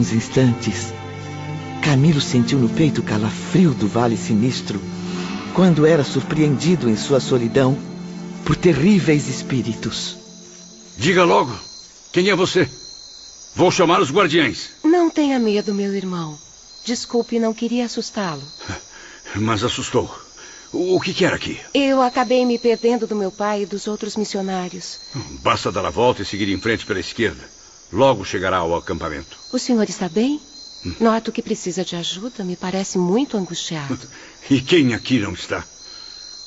alguns instantes, Camilo sentiu no peito o calafrio do vale sinistro, quando era surpreendido em sua solidão por terríveis espíritos. Diga logo, quem é você? Vou chamar os guardiães. Não tenha medo, meu irmão. Desculpe, não queria assustá-lo. Mas assustou. O que era aqui? Eu acabei me perdendo do meu pai e dos outros missionários. Basta dar a volta e seguir em frente pela esquerda. Logo chegará ao acampamento. O senhor está bem? Noto que precisa de ajuda. Me parece muito angustiado. E quem aqui não está?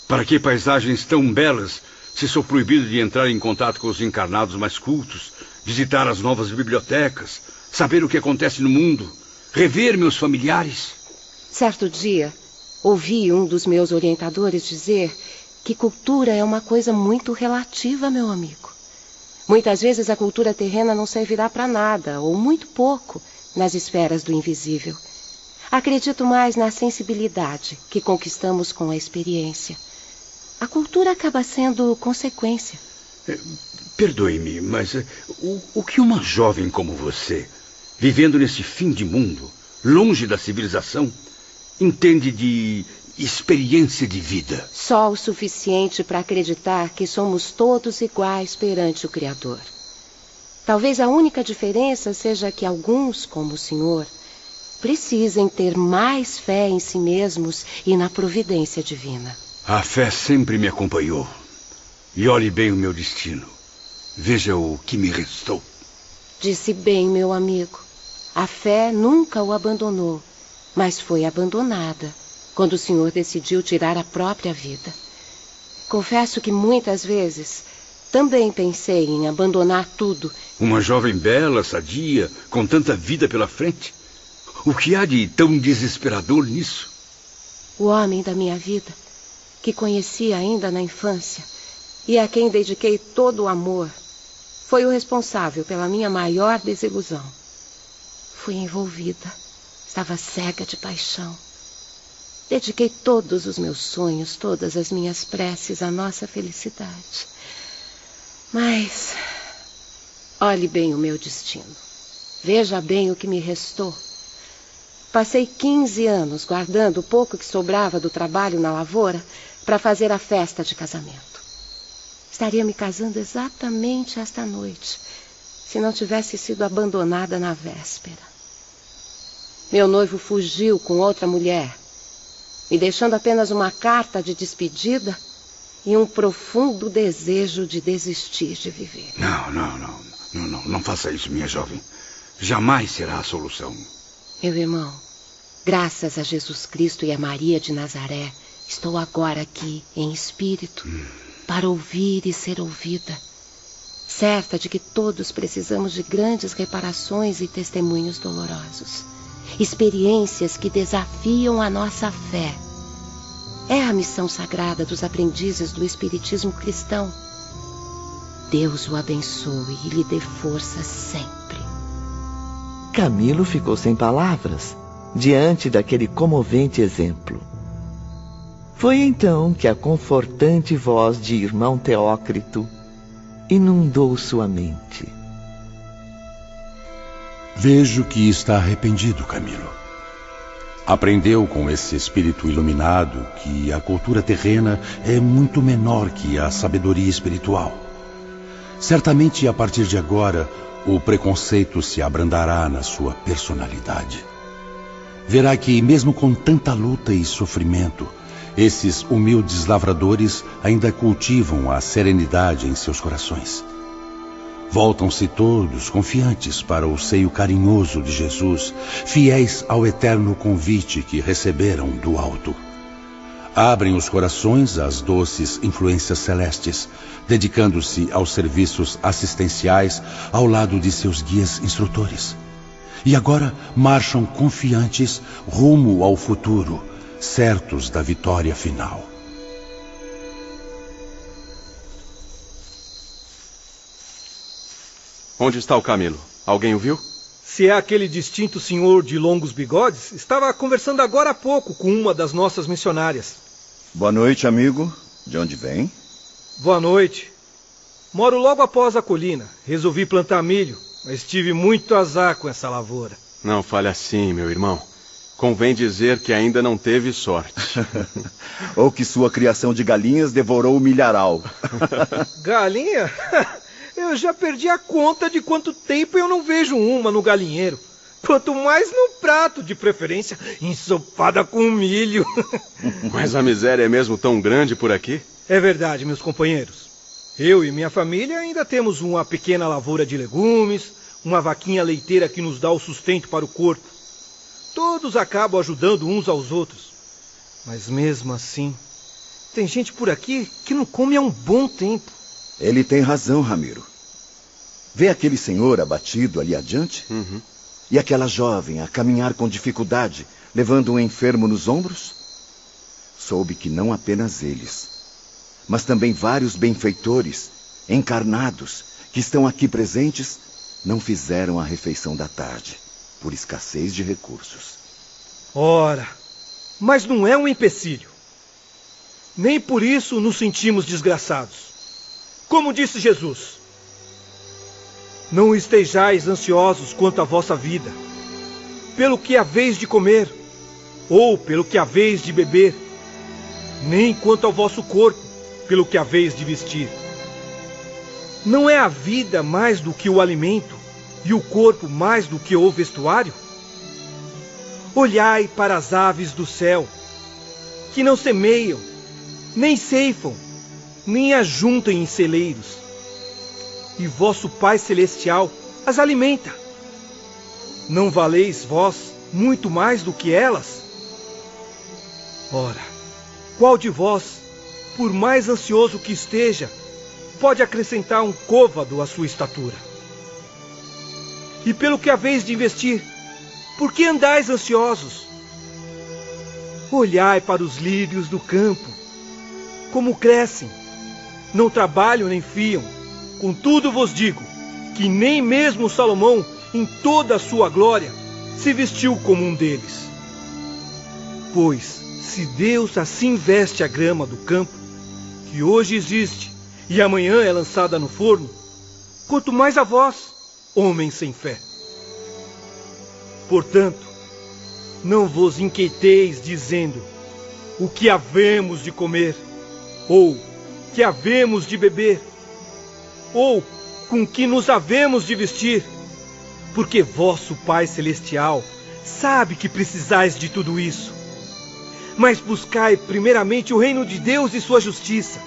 Para que paisagens tão belas se sou proibido de entrar em contato com os encarnados mais cultos, visitar as novas bibliotecas, saber o que acontece no mundo, rever meus familiares? Certo dia, ouvi um dos meus orientadores dizer que cultura é uma coisa muito relativa, meu amigo. Muitas vezes a cultura terrena não servirá para nada, ou muito pouco, nas esferas do invisível. Acredito mais na sensibilidade que conquistamos com a experiência. A cultura acaba sendo consequência. Perdoe-me, mas o que uma jovem como você, vivendo nesse fim de mundo, longe da civilização, entende de experiência de vida? Só o suficiente para acreditar que somos todos iguais perante o Criador. Talvez a única diferença seja que alguns, como o senhor, precisem ter mais fé em si mesmos e na providência divina. A fé sempre me acompanhou. E olhe bem o meu destino. Veja o que me restou. Disse bem, meu amigo. A fé nunca o abandonou, mas foi abandonada quando o senhor decidiu tirar a própria vida. Confesso que muitas vezes também pensei em abandonar tudo. Uma jovem bela, sadia, com tanta vida pela frente. O que há de tão desesperador nisso? O homem da minha vida, que conheci ainda na infância e a quem dediquei todo o amor, foi o responsável pela minha maior desilusão. Fui envolvida, estava cega de paixão. Dediquei todos os meus sonhos, todas as minhas preces à nossa felicidade. Mas olhe bem o meu destino. Veja bem o que me restou. Passei 15 anos guardando o pouco que sobrava do trabalho na lavoura para fazer a festa de casamento. Estaria me casando exatamente esta noite, se não tivesse sido abandonada na véspera. Meu noivo fugiu com outra mulher, me deixando apenas uma carta de despedida e um profundo desejo de desistir de viver. Não faça isso, minha jovem. Jamais será a solução. Meu irmão, graças a Jesus Cristo e a Maria de Nazaré, estou agora aqui, em espírito, para ouvir e ser ouvida. Certa de que todos precisamos de grandes reparações e testemunhos dolorosos. Experiências que desafiam a nossa fé. É a missão sagrada dos aprendizes do espiritismo cristão. Deus o abençoe e lhe dê força sempre. Camilo ficou sem palavras diante daquele comovente exemplo. Foi então que a confortante voz de irmão Teócrito inundou sua mente. Vejo que está arrependido, Camilo. Aprendeu com esse espírito iluminado que a cultura terrena é muito menor que a sabedoria espiritual. Certamente, a partir de agora, o preconceito se abrandará na sua personalidade. Verá que, mesmo com tanta luta e sofrimento, esses humildes lavradores ainda cultivam a serenidade em seus corações. Voltam-se todos confiantes para o seio carinhoso de Jesus, fiéis ao eterno convite que receberam do alto. Abrem os corações às doces influências celestes, dedicando-se aos serviços assistenciais ao lado de seus guias instrutores. E agora marcham confiantes rumo ao futuro, certos da vitória final. Onde está o Camilo? Alguém o viu? Se é aquele distinto senhor de longos bigodes, estava conversando agora há pouco com uma das nossas missionárias. Boa noite, amigo. De onde vem? Boa noite. Moro logo após a colina. Resolvi plantar milho, mas tive muito azar com essa lavoura. Não fale assim, meu irmão. Convém dizer que ainda não teve sorte. Ou que sua criação de galinhas devorou o milharal. Galinha? Eu já perdi a conta de quanto tempo eu não vejo uma no galinheiro. Quanto mais no prato, de preferência ensopada com milho. Mas a miséria é mesmo tão grande por aqui? É verdade, meus companheiros. Eu e minha família ainda temos uma pequena lavoura de legumes, uma vaquinha leiteira que nos dá o sustento para o corpo. Todos acabam ajudando uns aos outros. Mas mesmo assim, tem gente por aqui que não come há um bom tempo. Ele tem razão, Ramiro. Vê aquele senhor abatido ali adiante? Uhum. E aquela jovem a caminhar com dificuldade, levando um enfermo nos ombros? Soube que não apenas eles, mas também vários benfeitores, encarnados, que estão aqui presentes, não fizeram a refeição da tarde, por escassez de recursos. Ora, mas não é um empecilho. Nem por isso nos sentimos desgraçados. Como disse Jesus, não estejais ansiosos quanto à vossa vida, pelo que haveis de comer, ou pelo que haveis de beber, nem quanto ao vosso corpo, pelo que haveis de vestir. Não é a vida mais do que o alimento, e o corpo mais do que o vestuário? Olhai para as aves do céu, que não semeiam, nem ceifam, nem ajuntam em celeiros, e vosso Pai Celestial as alimenta. Não valeis vós muito mais do que elas? Ora, qual de vós, por mais ansioso que esteja, pode acrescentar um côvado à sua estatura? E pelo que haveis de investir, por que andais ansiosos? Olhai para os lírios do campo, como crescem, não trabalham nem fiam. Contudo vos digo, que nem mesmo Salomão, em toda a sua glória, se vestiu como um deles. Pois, se Deus assim veste a grama do campo, que hoje existe e amanhã é lançada no forno, quanto mais a vós, homens sem fé. Portanto, não vos inquieteis dizendo, o que havemos de comer, ou que havemos de beber, ou com que nos havemos de vestir, porque vosso Pai Celestial sabe que precisais de tudo isso. Mas buscai primeiramente o reino de Deus e sua justiça,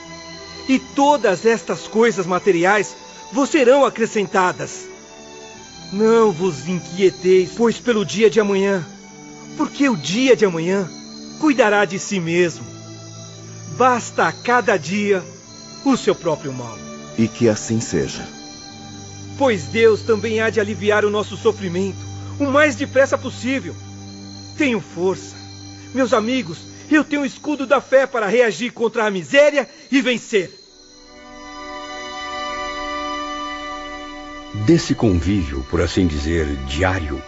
e todas estas coisas materiais vos serão acrescentadas. Não vos inquieteis, pois pelo dia de amanhã, porque o dia de amanhã cuidará de si mesmo. Basta a cada dia o seu próprio mal. E que assim seja. Pois Deus também há de aliviar o nosso sofrimento o mais depressa possível. Tenham força. Meus amigos, eu tenho o escudo da fé para reagir contra a miséria e vencer. Desse convívio, por assim dizer, diário,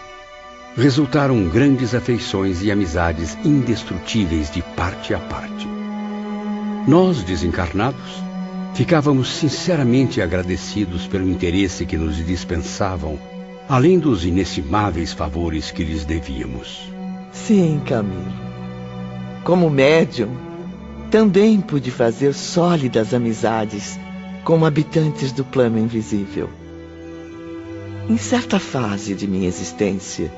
resultaram grandes afeições e amizades indestrutíveis de parte a parte. Nós, desencarnados, ficávamos sinceramente agradecidos pelo interesse que nos dispensavam, além dos inestimáveis favores que lhes devíamos. Sim, Camilo. Como médium, também pude fazer sólidas amizades com habitantes do plano invisível. Em certa fase de minha existência,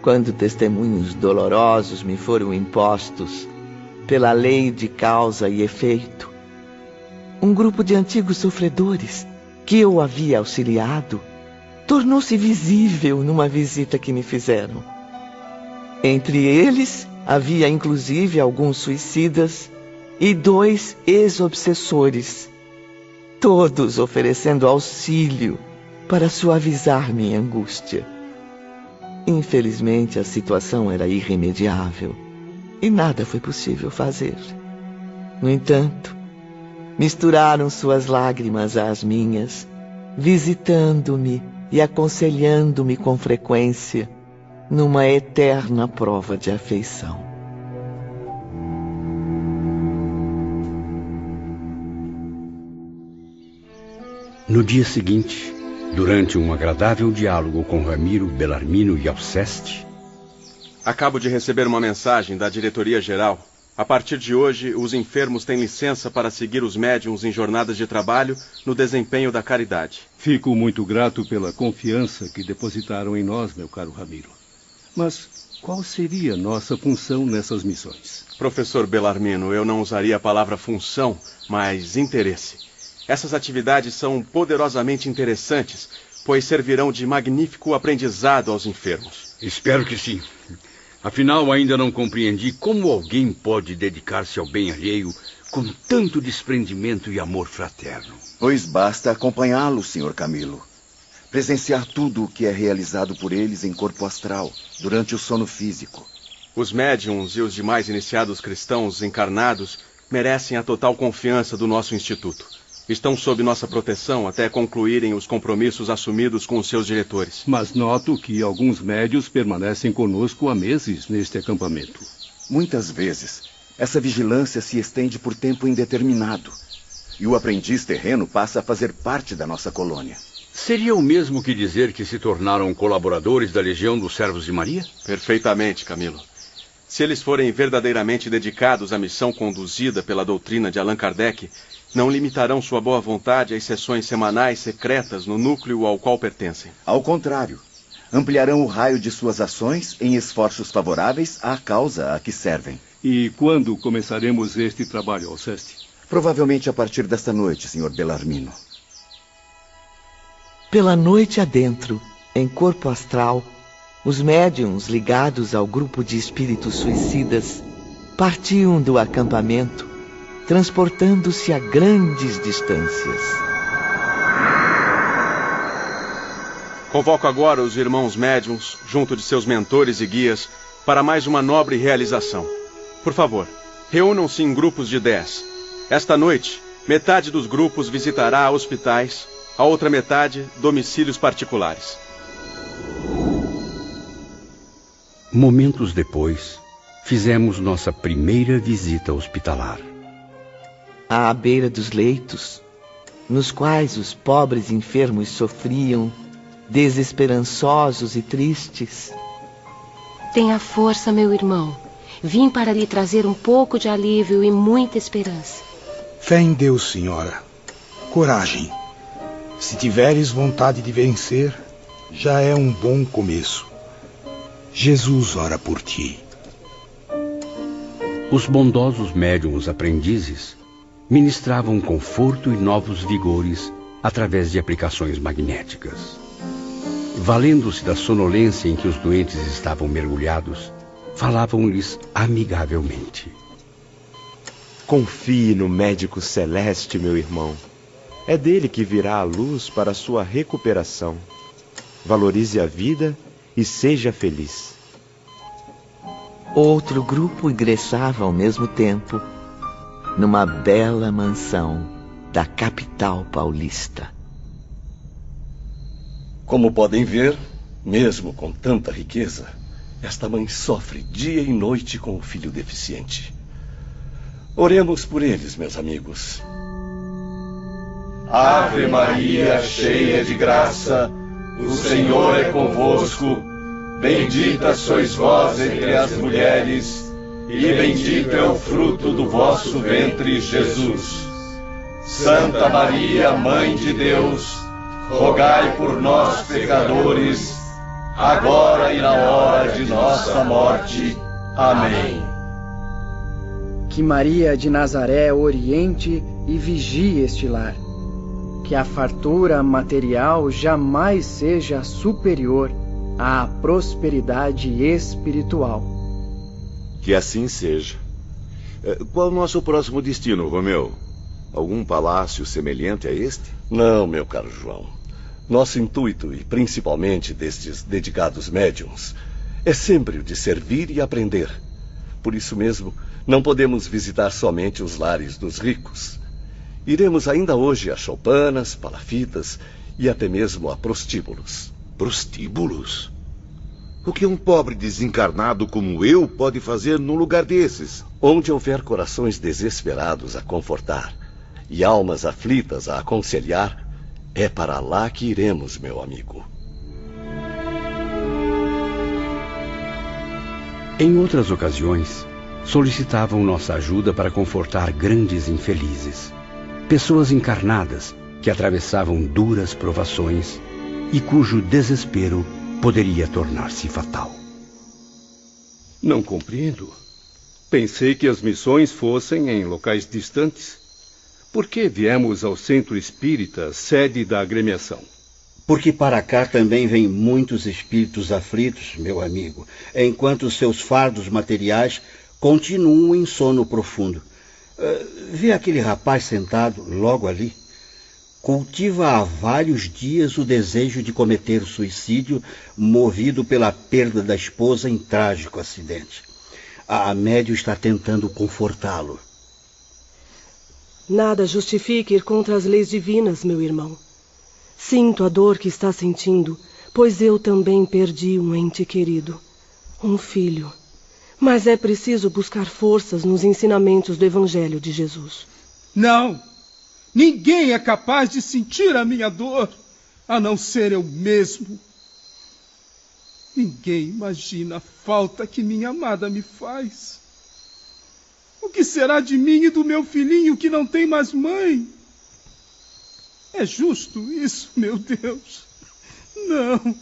quando testemunhos dolorosos me foram impostos pela lei de causa e efeito, um grupo de antigos sofredores que eu havia auxiliado tornou-se visível numa visita que me fizeram. Entre eles havia inclusive alguns suicidas e 2 ex-obsessores, todos oferecendo auxílio para suavizar minha angústia. Infelizmente, a situação era irremediável e nada foi possível fazer. No entanto, misturaram suas lágrimas às minhas, visitando-me e aconselhando-me com frequência numa eterna prova de afeição. No dia seguinte, Durante um agradável diálogo com Ramiro, Belarmino e Alceste... Acabo de receber uma mensagem da diretoria-geral. A partir de hoje, os enfermos têm licença para seguir os médiuns em jornadas de trabalho no desempenho da caridade. Fico muito grato pela confiança que depositaram em nós, meu caro Ramiro. Mas qual seria nossa função nessas missões? Professor Belarmino, eu não usaria a palavra função, mas interesse. Essas atividades são poderosamente interessantes, pois servirão de magnífico aprendizado aos enfermos. Espero que sim. Afinal, ainda não compreendi como alguém pode dedicar-se ao bem alheio com tanto desprendimento e amor fraterno. Pois basta acompanhá-lo, Sr. Camilo. Presenciar tudo o que é realizado por eles em corpo astral, durante o sono físico. Os médiuns e os demais iniciados cristãos encarnados merecem a total confiança do nosso instituto. Estão sob nossa proteção até concluírem os compromissos assumidos com os seus diretores. Mas noto que alguns médios permanecem conosco há meses neste acampamento. Muitas vezes, essa vigilância se estende por tempo indeterminado. E o aprendiz terreno passa a fazer parte da nossa colônia. Seria o mesmo que dizer que se tornaram colaboradores da Legião dos Servos de Maria? Perfeitamente, Camilo. Se eles forem verdadeiramente dedicados à missão conduzida pela doutrina de Allan Kardec, não limitarão sua boa vontade às sessões semanais secretas no núcleo ao qual pertencem. Ao contrário, ampliarão o raio de suas ações em esforços favoráveis à causa a que servem. E quando começaremos este trabalho, Alceste? Provavelmente a partir desta noite, Sr. Belarmino. Pela noite adentro, em corpo astral, os médiuns ligados ao grupo de espíritos suicidas partiam do acampamento, transportando-se a grandes distâncias. Convoco agora os irmãos médiuns, junto de seus mentores e guias, para mais uma nobre realização. Por favor, reúnam-se em grupos de 10. Esta noite, metade dos grupos visitará hospitais, a outra metade, domicílios particulares. Momentos depois, fizemos nossa primeira visita hospitalar. À beira dos leitos, nos quais os pobres enfermos sofriam, desesperançosos e tristes. Tenha força, meu irmão. Vim para lhe trazer um pouco de alívio e muita esperança. Fé em Deus, senhora. Coragem. Se tiveres vontade de vencer, já é um bom começo. Jesus ora por ti. Os bondosos médiuns aprendizes ministravam conforto e novos vigores através de aplicações magnéticas. Valendo-se da sonolência em que os doentes estavam mergulhados, falavam-lhes amigavelmente. Confie no médico celeste, meu irmão. É dele que virá a luz para a sua recuperação. Valorize a vida e seja feliz. Outro grupo ingressava ao mesmo tempo numa bela mansão da capital paulista. Como podem ver, mesmo com tanta riqueza, esta mãe sofre dia e noite com o filho deficiente. Oremos por eles, meus amigos. Ave Maria, cheia de graça, o Senhor é convosco. Bendita sois vós entre as mulheres, e bendito é o fruto do vosso ventre, Jesus. Santa Maria, Mãe de Deus, rogai por nós, pecadores, agora e na hora de nossa morte. Amém. Que Maria de Nazaré oriente e vigie este lar. Que a fartura material jamais seja superior à prosperidade espiritual. Que assim seja. Qual o nosso próximo destino, Romeu? Algum palácio semelhante a este? Não, meu caro João. Nosso intuito, e principalmente destes dedicados médiuns, é sempre o de servir e aprender. Por isso mesmo, não podemos visitar somente os lares dos ricos. Iremos ainda hoje a choupanas, palafitas e até mesmo a prostíbulos. Prostíbulos? O que um pobre desencarnado como eu pode fazer num lugar desses? Onde houver corações desesperados a confortar e almas aflitas a aconselhar, É para lá que iremos, meu amigo. Em outras ocasiões, solicitavam nossa ajuda para confortar grandes infelizes, pessoas encarnadas que atravessavam duras provações e cujo desespero poderia tornar-se fatal. Não compreendo. Pensei que as missões fossem em locais distantes. Por que viemos ao Centro Espírita, sede da agremiação? Porque para cá também vêm muitos espíritos aflitos, meu amigo, enquanto seus fardos materiais continuam em sono profundo. Vê aquele rapaz sentado logo ali? Cultiva há vários dias o desejo de cometer suicídio, movido pela perda da esposa em trágico acidente. A médium está tentando confortá-lo. Nada justifica ir contra as leis divinas, meu irmão. Sinto a dor que está sentindo, pois eu também perdi um ente querido, um filho. Mas é preciso buscar forças nos ensinamentos do Evangelho de Jesus. Não! Ninguém é capaz de sentir a minha dor, a não ser eu mesmo. Ninguém imagina a falta que minha amada me faz. O que será de mim e do meu filhinho que não tem mais mãe? É justo isso, meu Deus? Não.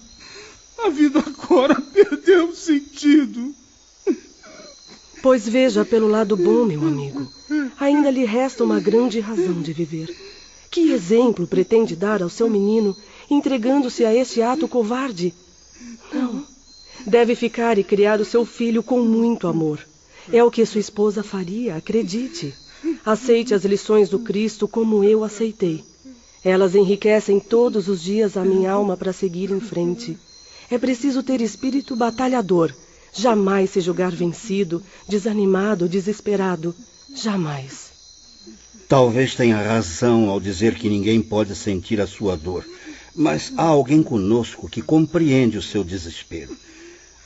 A vida agora perdeu o sentido. Pois veja pelo lado bom, meu amigo. Ainda lhe resta uma grande razão de viver. Que exemplo pretende dar ao seu menino, entregando-se a este ato covarde? Não. Deve ficar e criar o seu filho com muito amor. É o que sua esposa faria, acredite. Aceite as lições do Cristo como eu aceitei. Elas enriquecem todos os dias a minha alma para seguir em frente. É preciso ter espírito batalhador. Jamais se julgar vencido, desanimado, desesperado. Jamais. Talvez tenha razão ao dizer que ninguém pode sentir a sua dor. Mas há alguém conosco que compreende o seu desespero.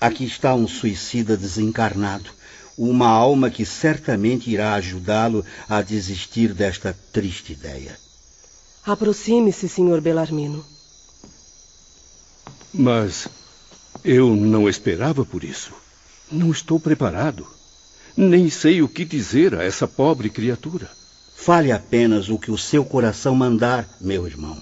Aqui está um suicida desencarnado. Uma alma que certamente irá ajudá-lo a desistir desta triste ideia. Aproxime-se, Sr. Belarmino. Mas eu não esperava por isso. Não estou preparado. Nem sei o que dizer a essa pobre criatura. Fale apenas o que o seu coração mandar, meu irmão.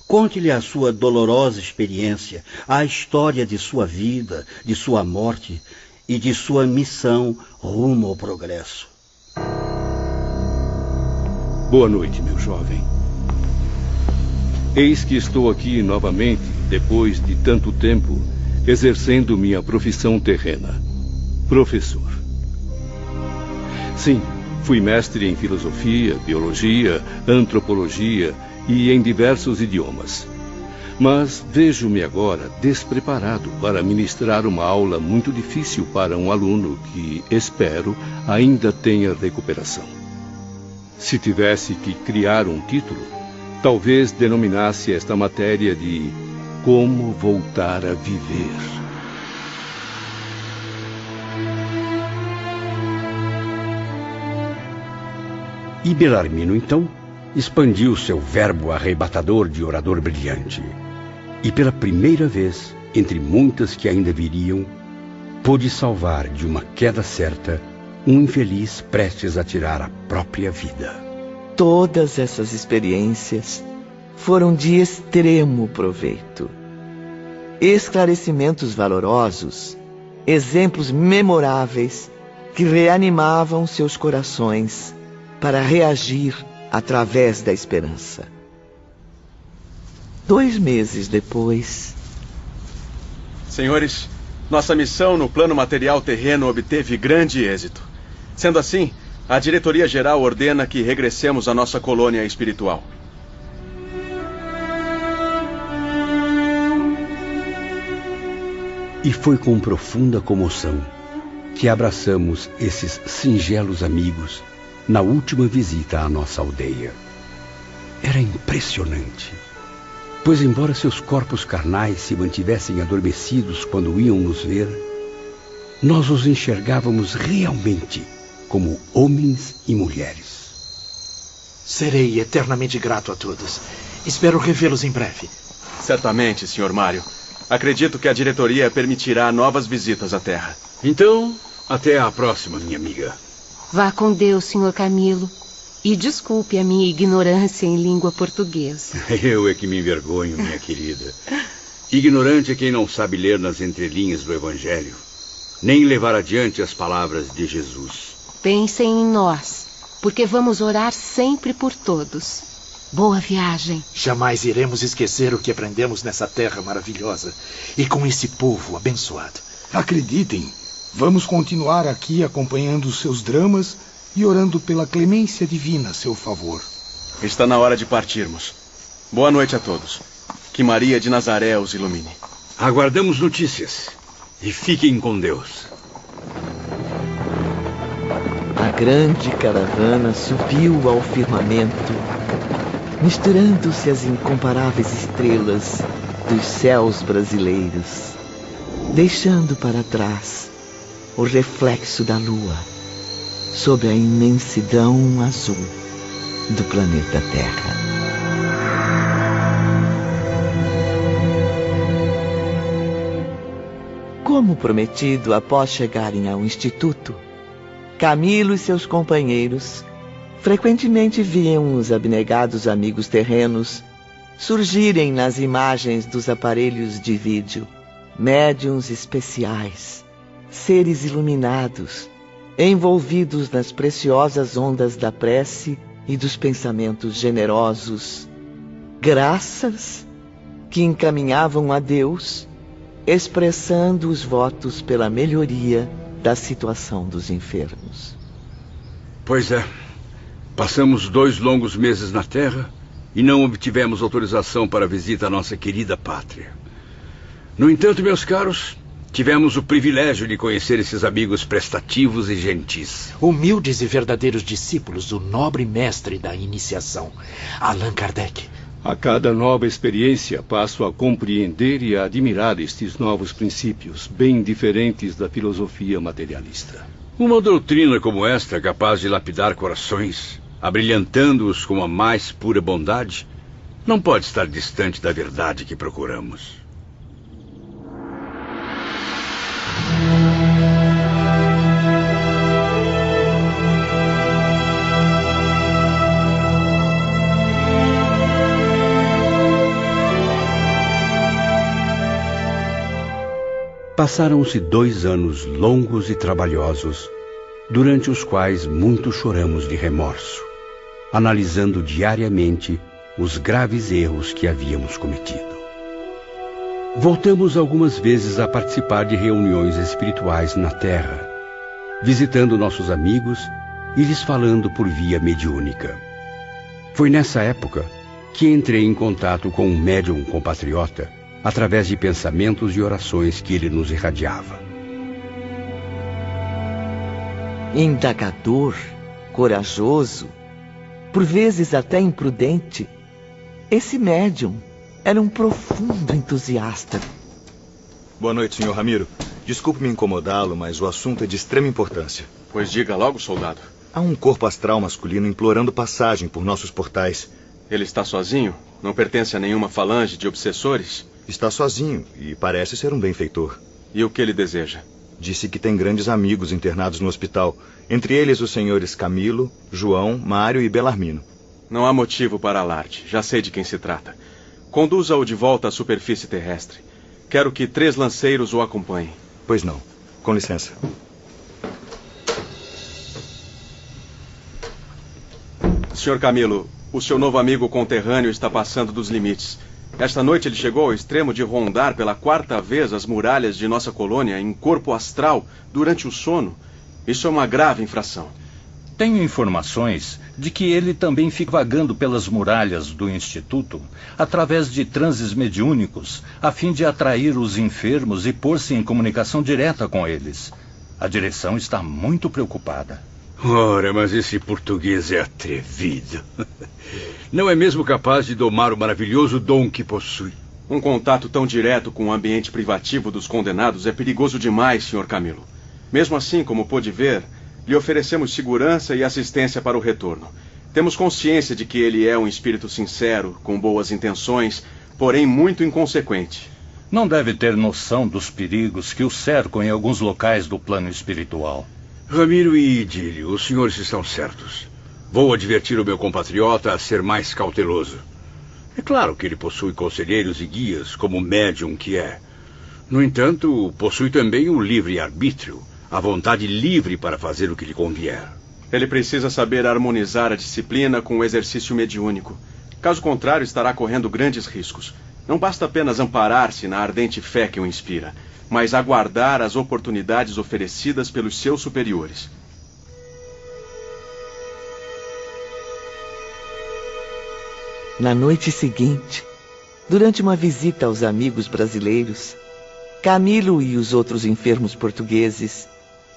Conte-lhe a sua dolorosa experiência, a história de sua vida, de sua morte e de sua missão rumo ao progresso. Boa noite, meu jovem. Eis que estou aqui novamente, depois de tanto tempo, exercendo minha profissão terrena. Professor. Sim, fui mestre em filosofia, biologia, antropologia e em diversos idiomas. Mas vejo-me agora despreparado para ministrar uma aula muito difícil para um aluno que, espero, ainda tenha recuperação. Se tivesse que criar um título, talvez denominasse esta matéria de Como Voltar a Viver. E Belarmino, então, expandiu seu verbo arrebatador de orador brilhante. E pela primeira vez, entre muitas que ainda viriam, pôde salvar de uma queda certa um infeliz prestes a tirar a própria vida. Todas essas experiências foram de extremo proveito. Esclarecimentos valorosos, exemplos memoráveis que reanimavam seus corações para reagir através da esperança. 2 meses depois... Senhores, nossa missão no plano material terreno obteve grande êxito. Sendo assim, a diretoria-geral ordena que regressemos à nossa colônia espiritual. E foi com profunda comoção que abraçamos esses singelos amigos na última visita à nossa aldeia. Era impressionante, pois embora seus corpos carnais se mantivessem adormecidos quando iam nos ver, nós os enxergávamos realmente como homens e mulheres. Serei eternamente grato a todos. Espero revê-los em breve. Certamente, Sr. Mário. Acredito que a diretoria permitirá novas visitas à Terra. Então, até a próxima, minha amiga. Vá com Deus, Sr. Camilo. E desculpe a minha ignorância em língua portuguesa. Eu é que me envergonho, minha querida. Ignorante é quem não sabe ler nas entrelinhas do Evangelho, nem levar adiante as palavras de Jesus. Pensem em nós, porque vamos orar sempre por todos. Boa viagem. Jamais iremos esquecer o que aprendemos nessa terra maravilhosa e com esse povo abençoado. Acreditem, vamos continuar aqui acompanhando os seus dramas e orando pela clemência divina a seu favor. Está na hora de partirmos. Boa noite a todos. Que Maria de Nazaré os ilumine. Aguardamos notícias. E fiquem com Deus. A grande caravana subiu ao firmamento, misturando-se às incomparáveis estrelas dos céus brasileiros, deixando para trás o reflexo da lua sobre a imensidão azul do planeta Terra. Como prometido, após chegarem ao instituto, Camilo e seus companheiros frequentemente viam os abnegados amigos terrenos surgirem nas imagens dos aparelhos de vídeo, médiuns especiais, seres iluminados, envolvidos nas preciosas ondas da prece e dos pensamentos generosos, graças que encaminhavam a Deus, expressando os votos pela melhoria da situação dos enfermos. Pois é. Passamos 2 longos meses na Terra e não obtivemos autorização para visita à nossa querida pátria. No entanto, meus caros, tivemos o privilégio de conhecer esses amigos prestativos e gentis. Humildes e verdadeiros discípulos do nobre mestre da iniciação, Allan Kardec. A cada nova experiência passo a compreender e a admirar estes novos princípios, bem diferentes da filosofia materialista. Uma doutrina como esta é capaz de lapidar corações, abrilhantando-os com a mais pura bondade, não pode estar distante da verdade que procuramos. Passaram-se 2 anos longos e trabalhosos, durante os quais muito choramos de remorso, analisando diariamente os graves erros que havíamos cometido. Voltamos algumas vezes a participar de reuniões espirituais na Terra, visitando nossos amigos e lhes falando por via mediúnica. Foi nessa época que entrei em contato com um médium compatriota, através de pensamentos e orações que ele nos irradiava. Indagador, corajoso, por vezes até imprudente, esse médium era um profundo entusiasta. Boa noite, Sr. Ramiro. Desculpe-me incomodá-lo, mas o assunto é de extrema importância. Pois diga logo, soldado. Há um corpo astral masculino implorando passagem por nossos portais. Ele está sozinho? Não pertence a nenhuma falange de obsessores? Está sozinho e parece ser um benfeitor. E o que ele deseja? Disse que tem grandes amigos internados no hospital, entre eles os senhores Camilo, João, Mário e Belarmino. Não há motivo para alarde. Já sei de quem se trata. Conduza-o de volta à superfície terrestre. Quero que 3 lanceiros o acompanhem. Pois não. Com licença. Sr. Camilo, o seu novo amigo conterrâneo está passando dos limites. Esta noite ele chegou ao extremo de rondar pela 4ª vez as muralhas de nossa colônia em corpo astral durante o sono. Isso é uma grave infração. Tenho informações de que ele também fica vagando pelas muralhas do Instituto através de transes mediúnicos, a fim de atrair os enfermos e pôr-se em comunicação direta com eles. A direção está muito preocupada. Ora, mas esse português é atrevido. Não é mesmo capaz de domar o maravilhoso dom que possui. Um contato tão direto com o ambiente privativo dos condenados é perigoso demais, Sr. Camilo. Mesmo assim, como pôde ver, lhe oferecemos segurança e assistência para o retorno. Temos consciência de que ele é um espírito sincero, com boas intenções, porém muito inconsequente. Não deve ter noção dos perigos que o cercam em alguns locais do plano espiritual. Ramiro e Idílio, os senhores estão certos. Vou advertir o meu compatriota a ser mais cauteloso. É claro que ele possui conselheiros e guias, como médium que é. No entanto, possui também o livre-arbítrio, a vontade livre para fazer o que lhe convier. Ele precisa saber harmonizar a disciplina com o exercício mediúnico. Caso contrário, estará correndo grandes riscos. Não basta apenas amparar-se na ardente fé que o inspira, mas aguardar as oportunidades oferecidas pelos seus superiores. Na noite seguinte, durante uma visita aos amigos brasileiros, Camilo e os outros enfermos portugueses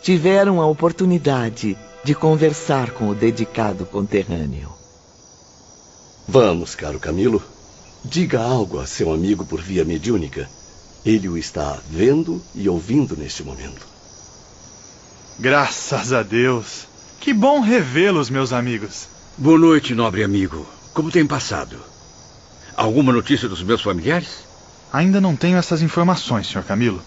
tiveram a oportunidade de conversar com o dedicado conterrâneo. Vamos, caro Camilo. Diga algo a seu amigo por via mediúnica. Ele o está vendo e ouvindo neste momento. Graças a Deus. Que bom revê-los, meus amigos. Boa noite, nobre amigo. Como tem passado? Alguma notícia dos meus familiares? Ainda não tenho essas informações, Sr. Camilo.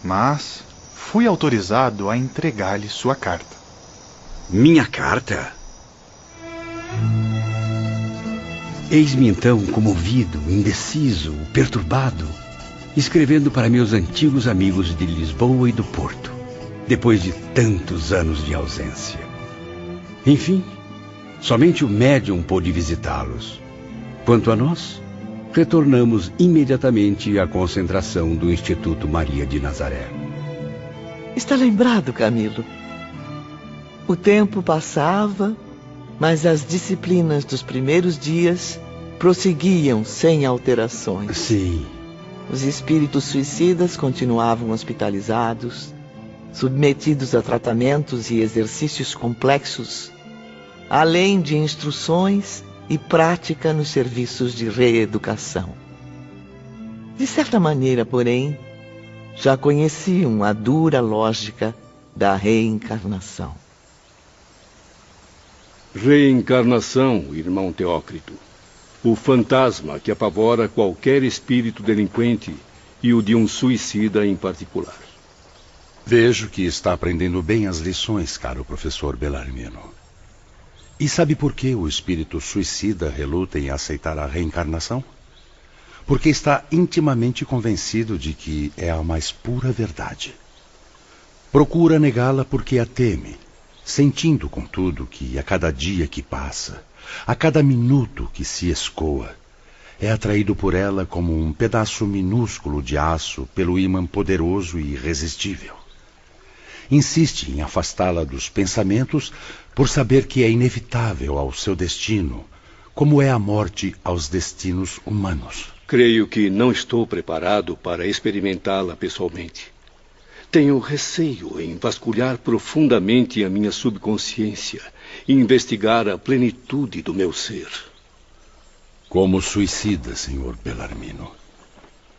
Mas fui autorizado a entregar-lhe sua carta. Minha carta? Eis-me então comovido, indeciso, perturbado, escrevendo para meus antigos amigos de Lisboa e do Porto, depois de tantos anos de ausência. Enfim, somente o médium pôde visitá-los. Quanto a nós, retornamos imediatamente à concentração do Instituto Maria de Nazaré. Está lembrado, Camilo? O tempo passava, mas as disciplinas dos primeiros dias prosseguiam sem alterações. Sim. Os espíritos suicidas continuavam hospitalizados, submetidos a tratamentos e exercícios complexos, além de instruções e prática nos serviços de reeducação. De certa maneira, porém, já conheciam a dura lógica da reencarnação. Reencarnação, irmão Teócrito. O fantasma que apavora qualquer espírito delinquente e o de um suicida em particular. Vejo que está aprendendo bem as lições, caro professor Bellarmino. E sabe por que o espírito suicida reluta em aceitar a reencarnação? Porque está intimamente convencido de que é a mais pura verdade. Procura negá-la porque a teme, sentindo, contudo, que a cada dia que passa, a cada minuto que se escoa, é atraído por ela como um pedaço minúsculo de aço pelo ímã poderoso e irresistível. Insiste em afastá-la dos pensamentos por saber que é inevitável ao seu destino, como é a morte aos destinos humanos. Creio que não estou preparado para experimentá-la pessoalmente. Tenho receio em vasculhar profundamente a minha subconsciência e investigar a plenitude do meu ser. Como suicida, Sr. Bellarmino.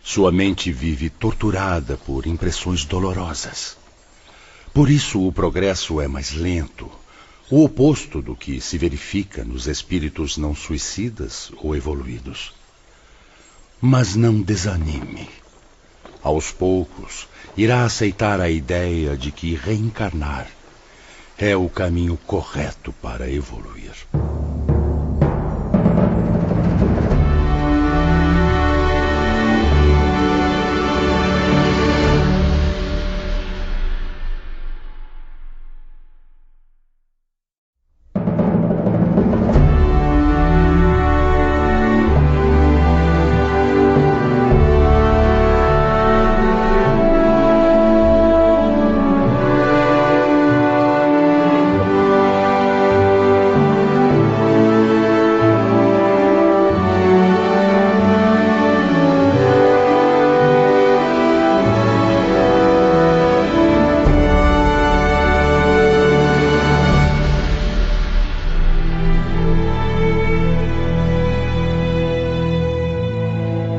Sua mente vive torturada por impressões dolorosas. Por isso o progresso é mais lento, o oposto do que se verifica nos espíritos não suicidas ou evoluídos. Mas não desanime. Aos poucos, irá aceitar a ideia de que reencarnar é o caminho correto para evoluir.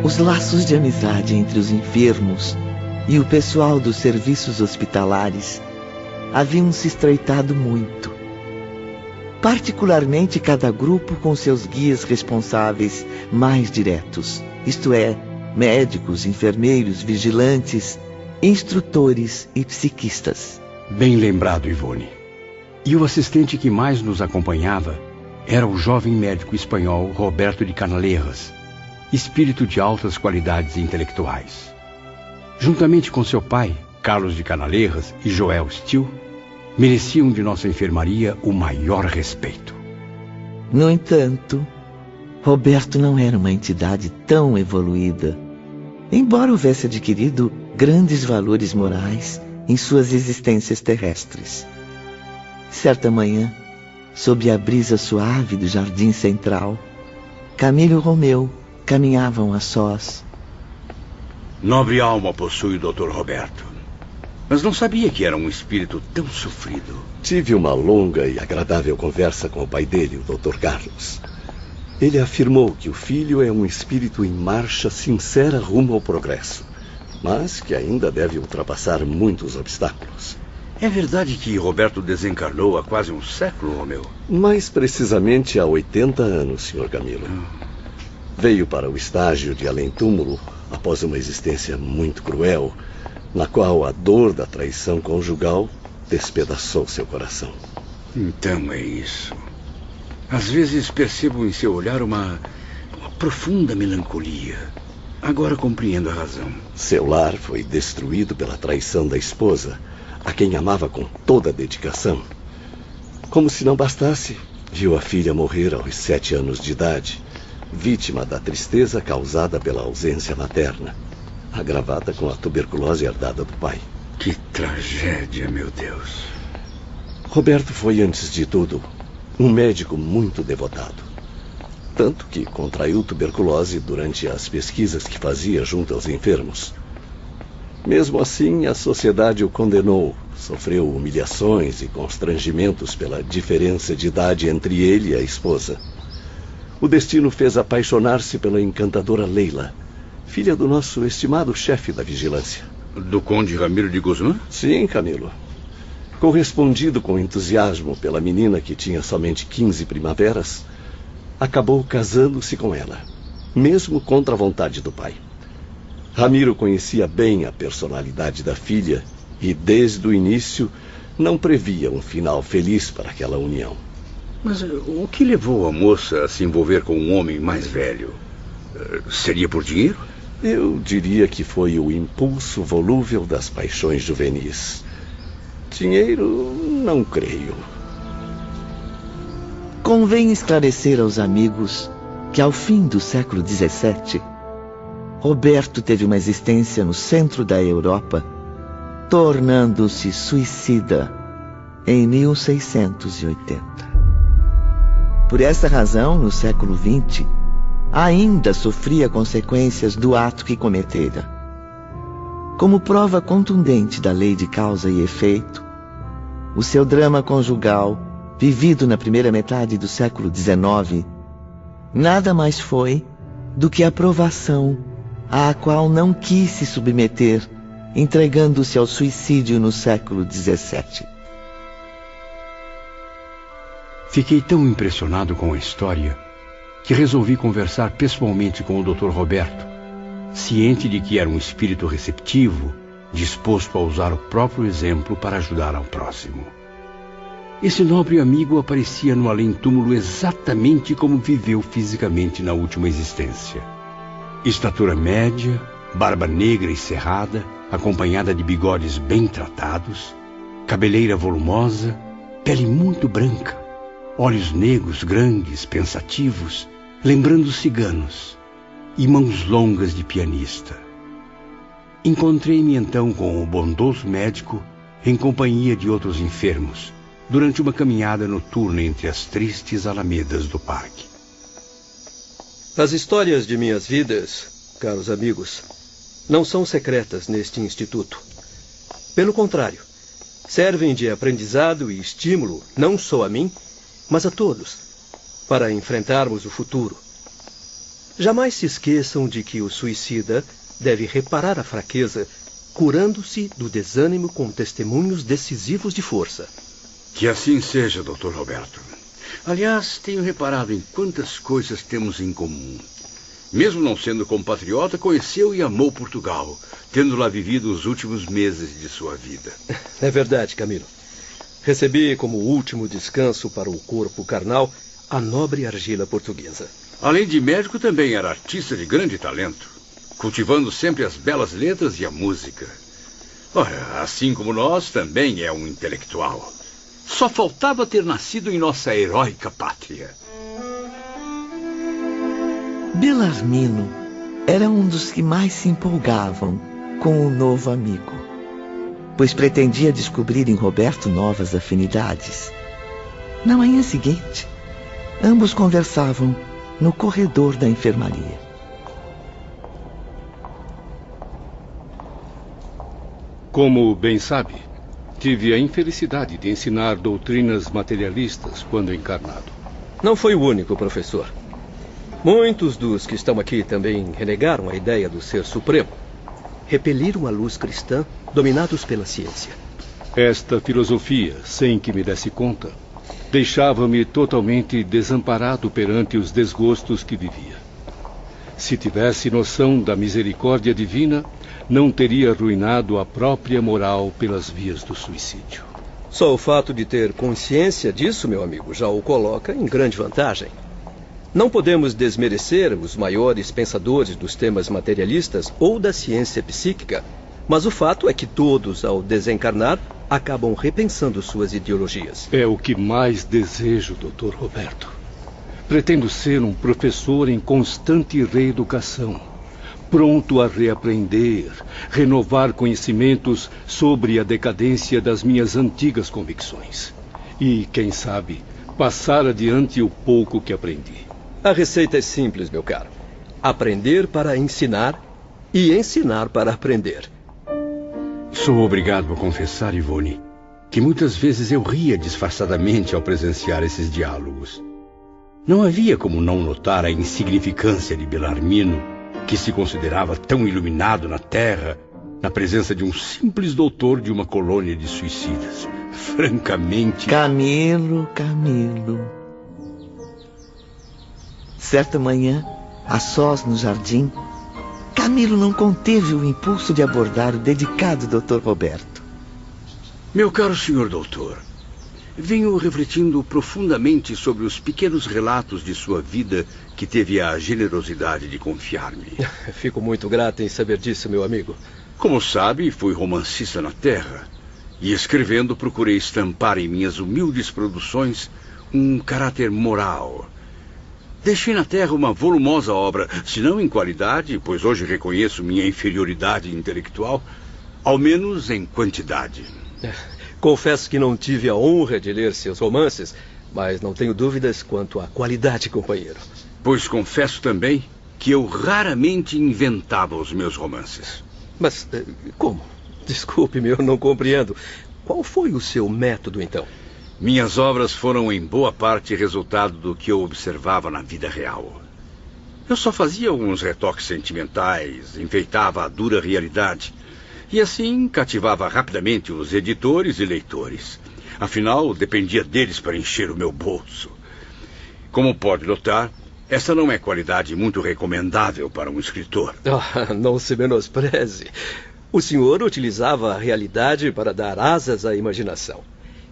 Os laços de amizade entre os enfermos e o pessoal dos serviços hospitalares haviam se estreitado muito. particularmente cada grupo com seus guias responsáveis mais diretos, isto é, médicos, enfermeiros, vigilantes, instrutores e psiquistas. Bem lembrado, Ivone. E o assistente que mais nos acompanhava era o jovem médico espanhol Roberto de Canalejas, espírito de altas qualidades intelectuais. Juntamente com seu pai, Carlos de Canalejas e Joel Still, mereciam de nossa enfermaria o maior respeito. No entanto, Roberto não era uma entidade tão evoluída, embora houvesse adquirido grandes valores morais em suas existências terrestres. Certa manhã, sob a brisa suave do jardim central, Camilo e Romeu caminhavam a sós. Nobre alma possui o Dr. Roberto, mas não sabia que era um espírito tão sofrido. Tive uma longa e agradável conversa com o pai dele, o Dr. Carlos. Ele afirmou que o filho é um espírito em marcha sincera rumo ao progresso, mas que ainda deve ultrapassar muitos obstáculos. É verdade que Roberto desencarnou há quase um século, Romeu? Mais precisamente há 80 anos, Sr. Camilo. Veio para o estágio de além-túmulo após uma existência muito cruel, na qual a dor da traição conjugal despedaçou seu coração. Então é isso. Às vezes percebo em seu olhar uma profunda melancolia. Agora compreendo a razão. Seu lar foi destruído pela traição da esposa, a quem amava com toda a dedicação. Como se não bastasse, viu a filha morrer aos 7 anos de idade, vítima da tristeza causada pela ausência materna, agravada com a tuberculose herdada do pai. Que tragédia, meu Deus. Roberto foi, antes de tudo, um médico muito devotado. Tanto que contraiu tuberculose durante as pesquisas que fazia junto aos enfermos. Mesmo assim, a sociedade o condenou, sofreu humilhações e constrangimentos pela diferença de idade entre ele e a esposa. O destino fez apaixonar-se pela encantadora Leila, filha do nosso estimado chefe da vigilância. Do conde Ramiro de Guzmán? Sim, Camilo. Correspondido com entusiasmo pela menina que tinha somente 15 primaveras, acabou casando-se com ela, mesmo contra a vontade do pai. Ramiro conhecia bem a personalidade da filha e, desde o início, não previa um final feliz para aquela união. Mas o que levou a moça a se envolver com um homem mais velho? Seria por dinheiro? Eu diria que foi o impulso volúvel das paixões juvenis. Dinheiro, não creio. Convém esclarecer aos amigos que, ao fim do século XVII, Roberto teve uma existência no centro da Europa, tornando-se suicida em 1680. Por essa razão, no século XX, ainda sofria consequências do ato que cometera. Como prova contundente da lei de causa e efeito, o seu drama conjugal, vivido na primeira metade do século XIX, nada mais foi do que a provação à qual não quis se submeter, entregando-se ao suicídio no século XVII. Fiquei tão impressionado com a história que resolvi conversar pessoalmente com o Dr. Roberto, ciente de que era um espírito receptivo, disposto a usar o próprio exemplo para ajudar ao próximo. Esse nobre amigo aparecia no além-túmulo exatamente como viveu fisicamente na última existência. Estatura média, barba negra e cerrada, acompanhada de bigodes bem tratados, cabeleira volumosa, pele muito branca, olhos negros grandes, pensativos, lembrando ciganos, e mãos longas de pianista. Encontrei-me então com o bondoso médico em companhia de outros enfermos, durante uma caminhada noturna entre as tristes alamedas do parque. As histórias de minhas vidas, caros amigos, não são secretas neste instituto. Pelo contrário, servem de aprendizado e estímulo não só a mim, mas a todos, para enfrentarmos o futuro. Jamais se esqueçam de que o suicida deve reparar a fraqueza, curando-se do desânimo com testemunhos decisivos de força. Que assim seja, Dr. Roberto. Aliás, tenho reparado em quantas coisas temos em comum. Mesmo não sendo compatriota, conheceu e amou Portugal, tendo lá vivido os últimos meses de sua vida. É verdade, Camilo. Recebi como último descanso para o corpo carnal a nobre argila portuguesa. Além de médico, também era artista de grande talento, cultivando sempre as belas letras e a música. Ora, assim como nós, também é um intelectual. Só faltava ter nascido em nossa heróica pátria. Belarmino era um dos que mais se empolgavam com o novo amigo, pois pretendia descobrir em Roberto novas afinidades. Na manhã seguinte, ambos conversavam no corredor da enfermaria. Como bem sabe, tive a infelicidade de ensinar doutrinas materialistas quando encarnado. Não foi o único, professor. Muitos dos que estão aqui também renegaram a ideia do Ser Supremo. Repeliram a luz cristã, dominados pela ciência. Esta filosofia, sem que me desse conta, deixava-me totalmente desamparado perante os desgostos que vivia. Se tivesse noção da misericórdia divina, não teria arruinado a própria moral pelas vias do suicídio. Só o fato de ter consciência disso, meu amigo, já o coloca em grande vantagem. Não podemos desmerecer os maiores pensadores dos temas materialistas ou da ciência psíquica, mas o fato é que todos, ao desencarnar, acabam repensando suas ideologias. É o que mais desejo, Dr. Roberto. Pretendo ser um professor em constante reeducação, pronto a reaprender, renovar conhecimentos sobre a decadência das minhas antigas convicções. E, quem sabe, passar adiante o pouco que aprendi. A receita é simples, meu caro. Aprender para ensinar e ensinar para aprender. Sou obrigado a confessar, Ivone, que muitas vezes eu ria disfarçadamente ao presenciar esses diálogos. Não havia como não notar a insignificância de Belarmino, que se considerava tão iluminado na Terra, na presença de um simples doutor de uma colônia de suicidas. Francamente... Camilo. Certa manhã, a sós no jardim, Camilo não conteve o impulso de abordar o dedicado Dr. Roberto. Meu caro senhor doutor, venho refletindo profundamente sobre os pequenos relatos de sua vida que teve a generosidade de confiar-me. Fico muito grato em saber disso, meu amigo. Como sabe, fui romancista na Terra e, escrevendo, procurei estampar em minhas humildes produções um caráter moral. Deixei na Terra uma volumosa obra, se não em qualidade, pois hoje reconheço minha inferioridade intelectual, ao menos em quantidade. Confesso que não tive a honra de ler seus romances, mas não tenho dúvidas quanto à qualidade, companheiro. Pois confesso também que eu raramente inventava os meus romances. Mas como? Desculpe-me, eu não compreendo. Qual foi o seu método, então? Minhas obras foram em boa parte resultado do que eu observava na vida real. Eu só fazia alguns retoques sentimentais, enfeitava a dura realidade, e assim cativava rapidamente os editores e leitores. Afinal, dependia deles para encher o meu bolso. Como pode notar, essa não é qualidade muito recomendável para um escritor. Não se menospreze. O senhor utilizava a realidade para dar asas à imaginação.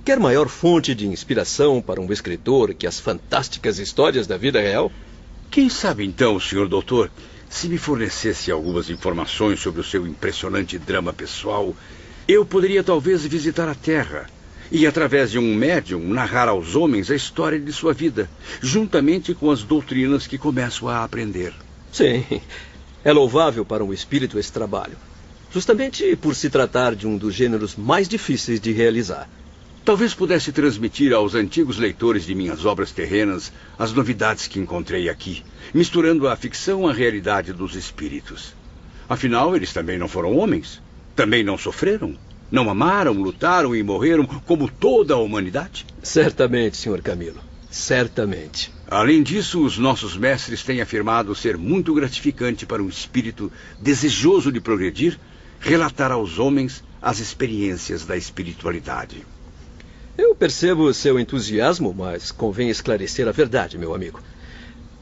Quer maior fonte de inspiração para um escritor que as fantásticas histórias da vida real? Quem sabe então, senhor doutor, se me fornecesse algumas informações sobre o seu impressionante drama pessoal, eu poderia talvez visitar a Terra e, através de um médium, narrar aos homens a história de sua vida, juntamente com as doutrinas que começo a aprender. Sim, é louvável para um espírito esse trabalho, justamente por se tratar de um dos gêneros mais difíceis de realizar. Talvez pudesse transmitir aos antigos leitores de minhas obras terrenas as novidades que encontrei aqui, misturando a ficção à realidade dos espíritos. Afinal, eles também não foram homens, também não sofreram, não amaram, lutaram e morreram como toda a humanidade? Certamente, Sr. Camilo, certamente. Além disso, os nossos mestres têm afirmado ser muito gratificante para um espírito desejoso de progredir, relatar aos homens as experiências da espiritualidade. Eu percebo seu entusiasmo, mas convém esclarecer a verdade, meu amigo.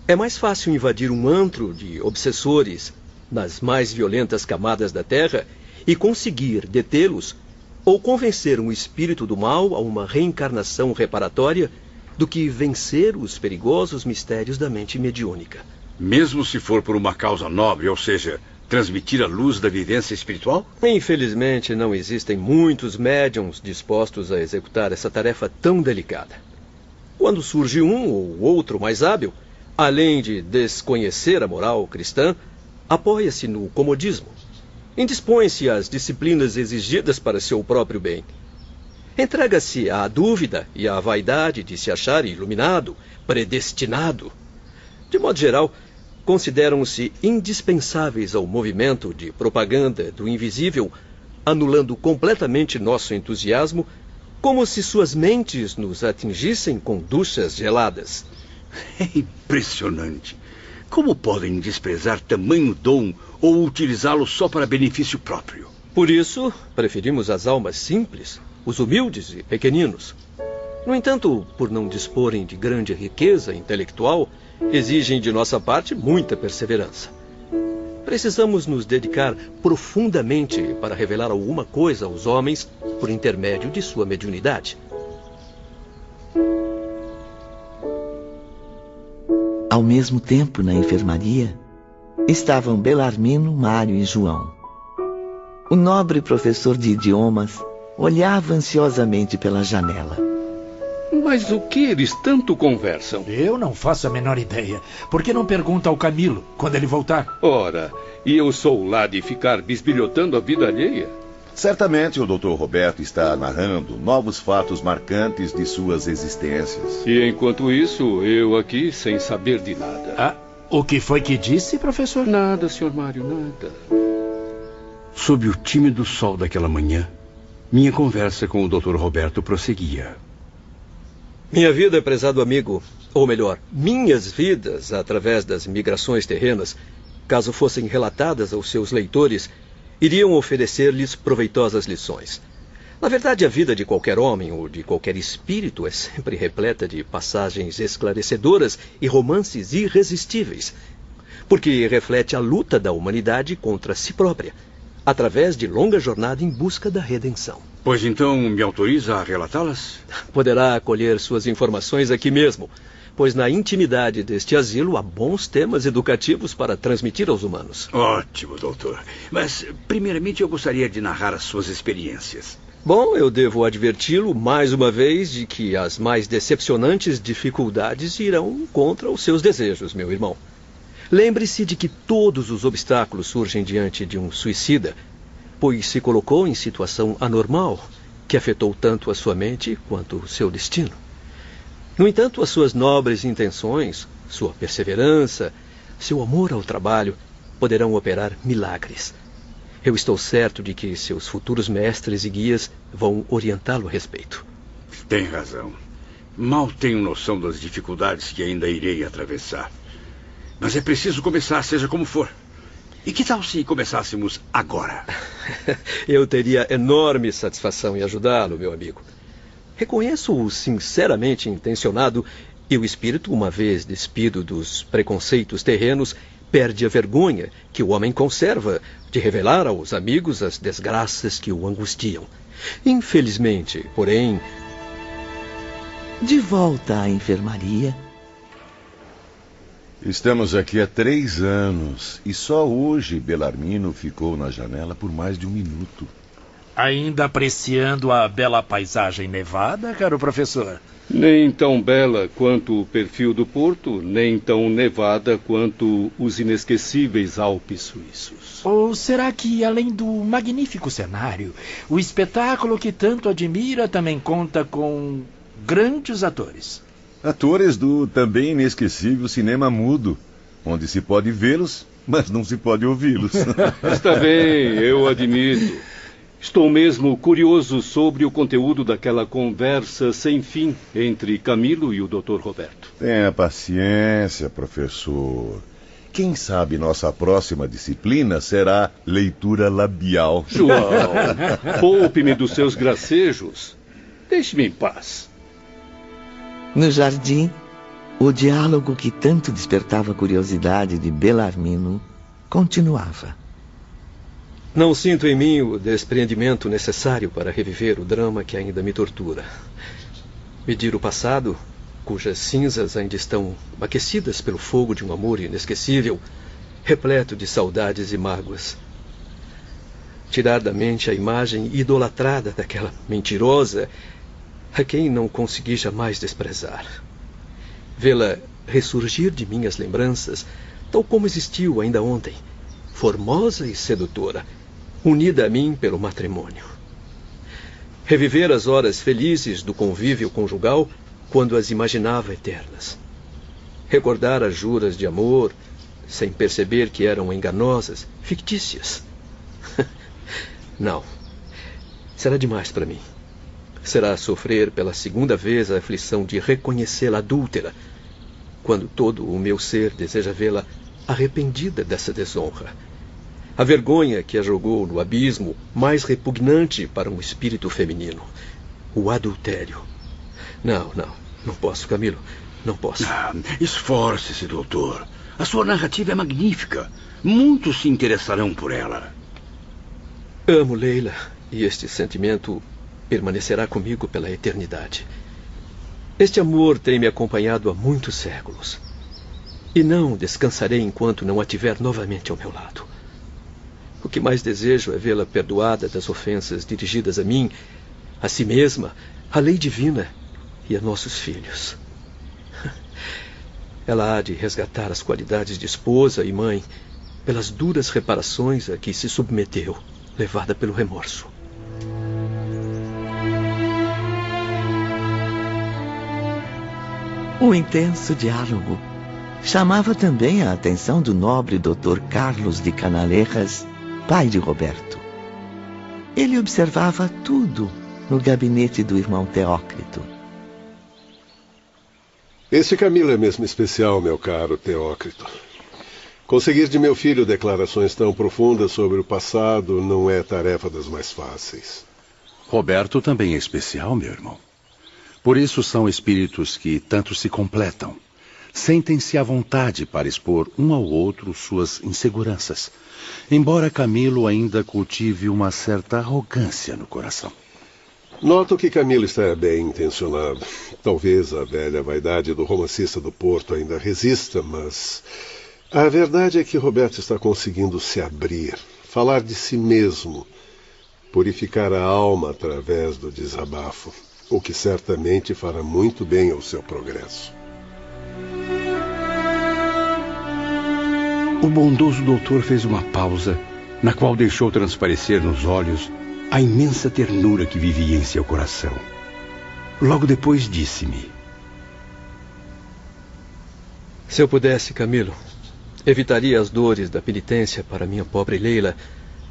É mais fácil invadir um antro de obsessores nas mais violentas camadas da Terra e conseguir detê-los ou convencer um espírito do mal a uma reencarnação reparatória do que vencer os perigosos mistérios da mente mediúnica. Mesmo se for por uma causa nobre, ou seja, transmitir a luz da vivência espiritual? Infelizmente, não existem muitos médiums dispostos a executar essa tarefa tão delicada. Quando surge um ou outro mais hábil, além de desconhecer a moral cristã, apoia-se no comodismo, indispõe-se às disciplinas exigidas para seu próprio bem. Entrega-se à dúvida e à vaidade de se achar iluminado, predestinado. De modo geral, consideram-se indispensáveis ao movimento de propaganda do invisível, anulando completamente nosso entusiasmo, como se suas mentes nos atingissem com duchas geladas. É impressionante. Como podem desprezar tamanho dom ou utilizá-lo só para benefício próprio? Por isso, preferimos as almas simples, os humildes e pequeninos. No entanto, por não disporem de grande riqueza intelectual, exigem de nossa parte muita perseverança. Precisamos nos dedicar profundamente para revelar alguma coisa aos homens por intermédio de sua mediunidade. Ao mesmo tempo, na enfermaria, estavam Belarmino, Mário e João. O nobre professor de idiomas olhava ansiosamente pela janela. Mas o que eles tanto conversam? Eu não faço a menor ideia. Por que não pergunta ao Camilo, quando ele voltar? Ora, e eu sou lá de ficar bisbilhotando a vida alheia? Certamente o Dr. Roberto está narrando novos fatos marcantes de suas existências. E enquanto isso, eu aqui sem saber de nada. Ah, o que foi que disse, professor? Nada, Sr. Mário, nada. Sob o tímido sol daquela manhã, minha conversa com o Dr. Roberto prosseguia. Minha vida, prezado amigo, ou melhor, minhas vidas através das migrações terrenas, caso fossem relatadas aos seus leitores, iriam oferecer-lhes proveitosas lições. Na verdade, a vida de qualquer homem ou de qualquer espírito é sempre repleta de passagens esclarecedoras e romances irresistíveis, porque reflete a luta da humanidade contra si própria, através de longa jornada em busca da redenção. Pois então me autoriza a relatá-las? Poderá acolher suas informações aqui mesmo, pois na intimidade deste asilo há bons temas educativos para transmitir aos humanos. Ótimo, doutor. Mas, primeiramente, eu gostaria de narrar as suas experiências. Bom, eu devo adverti-lo mais uma vez de que as mais decepcionantes dificuldades irão contra os seus desejos, meu irmão. Lembre-se de que todos os obstáculos surgem diante de um suicida, pois se colocou em situação anormal, que afetou tanto a sua mente quanto o seu destino. No entanto, as suas nobres intenções, sua perseverança, seu amor ao trabalho poderão operar milagres. Eu estou certo de que seus futuros mestres e guias vão orientá-lo a respeito. Tem razão. Mal tenho noção das dificuldades que ainda irei atravessar. Mas é preciso começar, seja como for. E que tal se começássemos agora? Eu teria enorme satisfação em ajudá-lo, meu amigo. Reconheço-o sinceramente intencionado e o espírito, uma vez despido dos preconceitos terrenos, perde a vergonha que o homem conserva de revelar aos amigos as desgraças que o angustiam. Infelizmente, porém... De volta à enfermaria... Estamos aqui há 3 anos e só hoje Belarmino ficou na janela por mais de 1 minuto. Ainda apreciando a bela paisagem nevada, caro professor? Nem tão bela quanto o perfil do porto, nem tão nevada quanto os inesquecíveis Alpes suíços. Ou será que, além do magnífico cenário, o espetáculo que tanto admira também conta com grandes atores? Atores do também inesquecível cinema mudo, onde se pode vê-los, mas não se pode ouvi-los. Está bem, eu admito. Estou mesmo curioso sobre o conteúdo daquela conversa sem fim entre Camilo e o Dr. Roberto. Tenha paciência, professor. Quem sabe nossa próxima disciplina será leitura labial. João, poupe-me dos seus gracejos. Deixe-me em paz. No jardim, o diálogo que tanto despertava a curiosidade de Belarmino continuava. Não sinto em mim o despreendimento necessário para reviver o drama que ainda me tortura. Medir o passado, cujas cinzas ainda estão aquecidas pelo fogo de um amor inesquecível, repleto de saudades e mágoas. Tirar da mente a imagem idolatrada daquela mentirosa a quem não consegui jamais desprezar. Vê-la ressurgir de minhas lembranças, tal como existiu ainda ontem, formosa e sedutora, unida a mim pelo matrimônio. Reviver as horas felizes do convívio conjugal quando as imaginava eternas. Recordar as juras de amor, sem perceber que eram enganosas, fictícias. Não. Será demais para mim. Será sofrer pela segunda vez a aflição de reconhecê-la adúltera, quando todo o meu ser deseja vê-la arrependida dessa desonra. A vergonha que a jogou no abismo mais repugnante para um espírito feminino. O adultério. Não posso, Camilo. Não posso. Esforce-se, doutor. A sua narrativa é magnífica. Muitos se interessarão por ela. Amo Leila, e este sentimento permanecerá comigo pela eternidade. Este amor tem me acompanhado há muitos séculos. E não descansarei enquanto não a tiver novamente ao meu lado. O que mais desejo é vê-la perdoada das ofensas dirigidas a mim, a si mesma, à lei divina e a nossos filhos. Ela há de resgatar as qualidades de esposa e mãe pelas duras reparações a que se submeteu, levada pelo remorso. O intenso diálogo chamava também a atenção do nobre Dr. Carlos de Canalejas, pai de Roberto. Ele observava tudo no gabinete do irmão Teócrito. Esse Camilo é mesmo especial, meu caro Teócrito. Conseguir de meu filho declarações tão profundas sobre o passado não é tarefa das mais fáceis. Roberto também é especial, meu irmão. Por isso são espíritos que tanto se completam. Sentem-se à vontade para expor um ao outro suas inseguranças, embora Camilo ainda cultive uma certa arrogância no coração. Noto que Camilo está bem intencionado. Talvez a velha vaidade do romancista do Porto ainda resista, mas a verdade é que Roberto está conseguindo se abrir, falar de si mesmo, purificar a alma através do desabafo, o que certamente fará muito bem ao seu progresso. O bondoso doutor fez uma pausa, na qual deixou transparecer nos olhos a imensa ternura que vivia em seu coração. Logo depois disse-me: Se eu pudesse, Camilo, evitaria as dores da penitência para minha pobre Leila,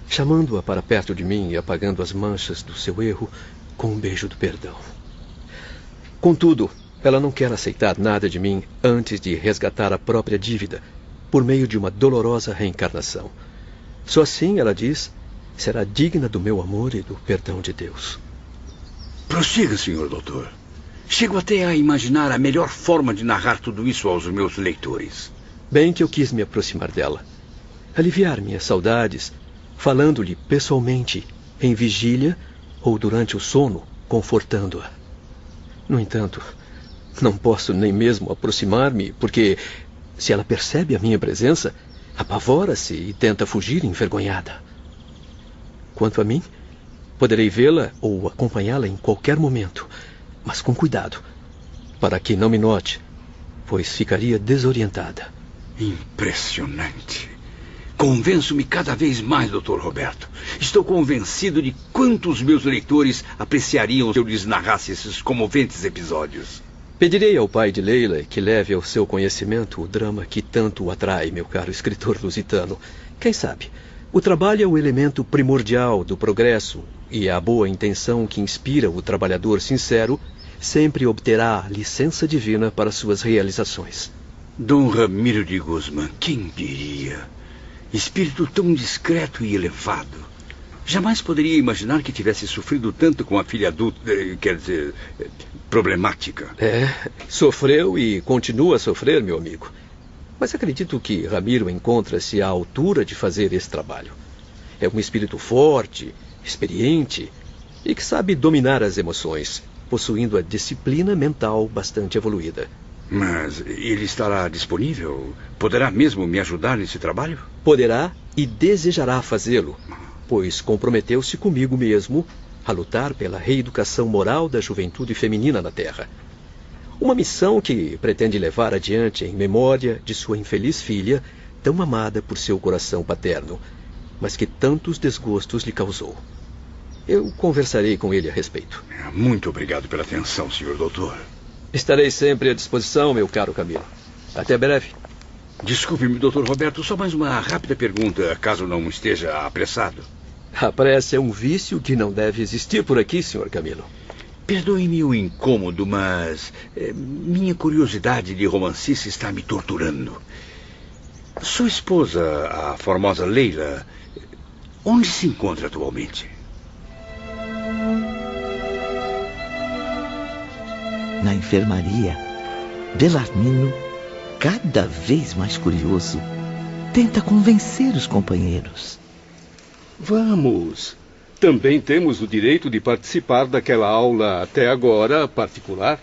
chamando-a para perto de mim e apagando as manchas do seu erro com um beijo do perdão. Contudo, ela não quer aceitar nada de mim antes de resgatar a própria dívida, por meio de uma dolorosa reencarnação. Só assim, ela diz, será digna do meu amor e do perdão de Deus. Prossiga, senhor doutor. Chego até a imaginar a melhor forma de narrar tudo isso aos meus leitores. Bem que eu quis me aproximar dela, aliviar minhas saudades, falando-lhe pessoalmente, em vigília ou durante o sono, confortando-a. No entanto, não posso nem mesmo aproximar-me, porque se ela percebe a minha presença, apavora-se e tenta fugir envergonhada. Quanto a mim, poderei vê-la ou acompanhá-la em qualquer momento, mas com cuidado, para que não me note, pois ficaria desorientada. Impressionante. Convenço-me cada vez mais, Dr. Roberto. Estou convencido de quantos meus leitores apreciariam se eu lhes narrasse esses comoventes episódios. Pedirei ao pai de Leila que leve ao seu conhecimento o drama que tanto o atrai, meu caro escritor lusitano. Quem sabe, o trabalho é o elemento primordial do progresso e a boa intenção que inspira o trabalhador sincero sempre obterá licença divina para suas realizações. Dom Ramiro de Guzmán, quem diria? Espírito tão discreto e elevado. Jamais poderia imaginar que tivesse sofrido tanto com a filha adulta, quer dizer, problemática. Sofreu e continua a sofrer, meu amigo. Mas acredito que Ramiro encontra-se à altura de fazer esse trabalho. É um espírito forte, experiente e que sabe dominar as emoções, possuindo a disciplina mental bastante evoluída. Mas ele estará disponível? Poderá mesmo me ajudar nesse trabalho? Poderá e desejará fazê-lo, pois comprometeu-se comigo mesmo a lutar pela reeducação moral da juventude feminina na Terra. Uma missão que pretende levar adiante em memória de sua infeliz filha, tão amada por seu coração paterno, mas que tantos desgostos lhe causou. Eu conversarei com ele a respeito. Muito obrigado pela atenção, senhor doutor. Estarei sempre à disposição, meu caro Camilo. Até breve. Desculpe-me, doutor Roberto, só mais uma rápida pergunta, caso não esteja apressado. A pressa é um vício que não deve existir por aqui, senhor Camilo. Perdoe-me o incômodo, mas minha curiosidade de romancista está me torturando. Sua esposa, a formosa Leila, onde se encontra atualmente? Na enfermaria, Belarmino, cada vez mais curioso, tenta convencer os companheiros. Vamos. Também temos o direito de participar daquela aula até agora particular.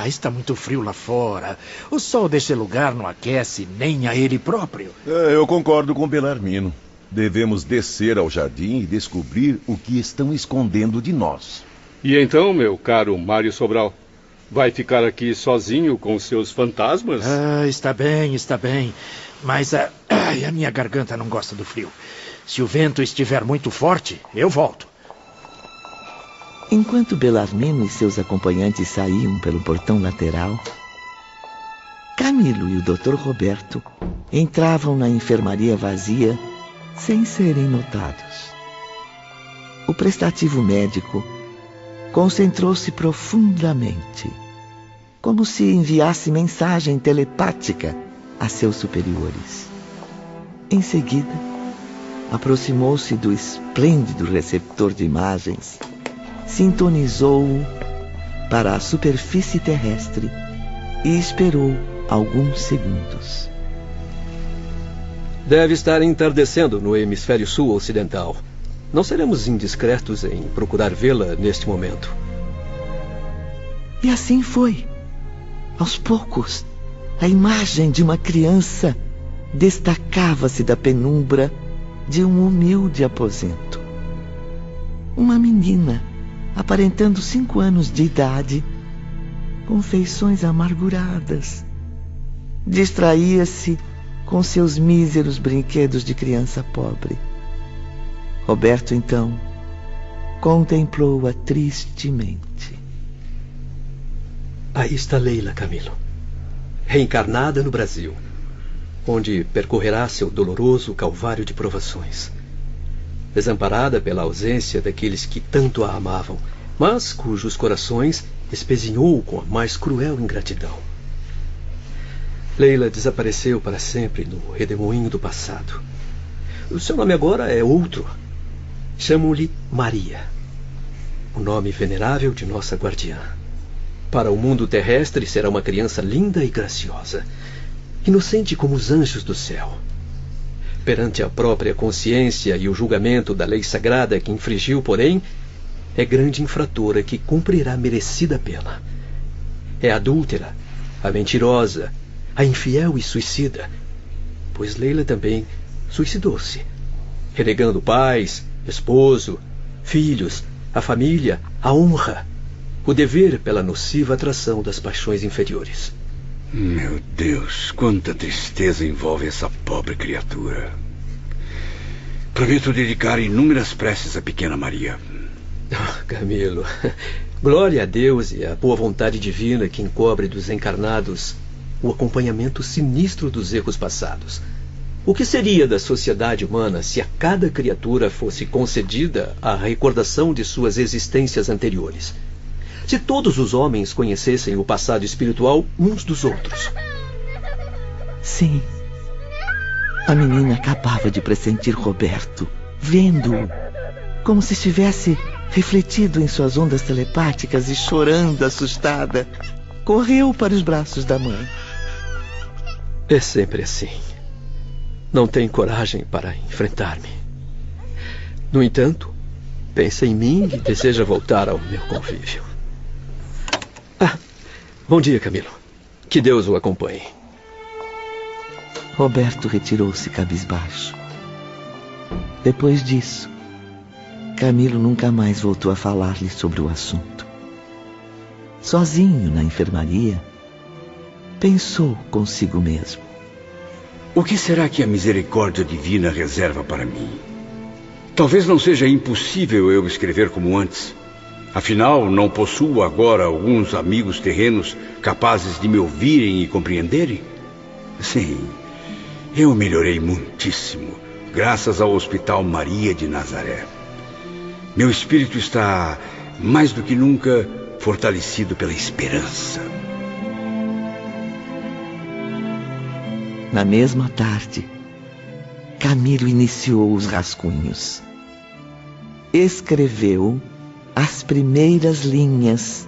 Está muito frio lá fora. O sol desse lugar não aquece nem a ele próprio. Eu concordo com Belarmino. Devemos descer ao jardim e descobrir o que estão escondendo de nós. E então, meu caro Mário Sobral, vai ficar aqui sozinho com seus fantasmas? Está bem. Mas a minha garganta não gosta do frio. Se o vento estiver muito forte, eu volto. Enquanto Belarmino e seus acompanhantes saíam pelo portão lateral, Camilo e o Dr. Roberto entravam na enfermaria vazia sem serem notados. O prestativo médico concentrou-se profundamente, como se enviasse mensagem telepática a seus superiores. Em seguida, aproximou-se do esplêndido receptor de imagens, sintonizou-o para a superfície terrestre e esperou alguns segundos. Deve estar entardecendo no hemisfério sul ocidental. Não seremos indiscretos em procurar vê-la neste momento. E assim foi. Aos poucos, a imagem de uma criança destacava-se da penumbra de um humilde aposento. Uma menina, aparentando 5 anos de idade, com feições amarguradas, distraía-se com seus míseros brinquedos de criança pobre. Roberto, então, contemplou-a tristemente. Aí está Leila, Camilo, reencarnada no Brasil, onde percorrerá seu doloroso calvário de provações. Desamparada pela ausência daqueles que tanto a amavam, mas cujos corações espezinhou com a mais cruel ingratidão. Leila desapareceu para sempre no redemoinho do passado. O seu nome agora é outro. Chamam-lhe Maria, o nome venerável de nossa guardiã. Para o mundo terrestre será uma criança linda e graciosa, inocente como os anjos do céu. Perante a própria consciência e o julgamento da lei sagrada que infringiu, porém, é grande infratora que cumprirá merecida pena. É adúltera, a mentirosa, a infiel e suicida, pois Leila também suicidou-se, renegando pais, esposo, filhos, a família, a honra, o dever pela nociva atração das paixões inferiores. Meu Deus, quanta tristeza envolve essa pobre criatura. Prometo dedicar inúmeras preces à pequena Maria. Camilo, glória a Deus e à boa vontade divina que encobre dos encarnados o acompanhamento sinistro dos erros passados. O que seria da sociedade humana se a cada criatura fosse concedida a recordação de suas existências anteriores? Se todos os homens conhecessem o passado espiritual uns dos outros? Sim. A menina acabava de pressentir Roberto, vendo-o, como se estivesse refletido em suas ondas telepáticas e chorando assustada, correu para os braços da mãe. É sempre assim. Não tem coragem para enfrentar-me. No entanto, pensa em mim e deseja voltar ao meu convívio. Bom dia, Camilo. Que Deus o acompanhe. Roberto retirou-se cabisbaixo. Depois disso, Camilo nunca mais voltou a falar-lhe sobre o assunto. Sozinho na enfermaria, pensou consigo mesmo. O que será que a misericórdia divina reserva para mim? Talvez não seja impossível eu escrever como antes. Afinal, não possuo agora alguns amigos terrenos capazes de me ouvirem e compreenderem? Sim, eu melhorei muitíssimo, graças ao Hospital Maria de Nazaré. Meu espírito está, mais do que nunca, fortalecido pela esperança. Na mesma tarde, Camilo iniciou os rascunhos. Escreveu as primeiras linhas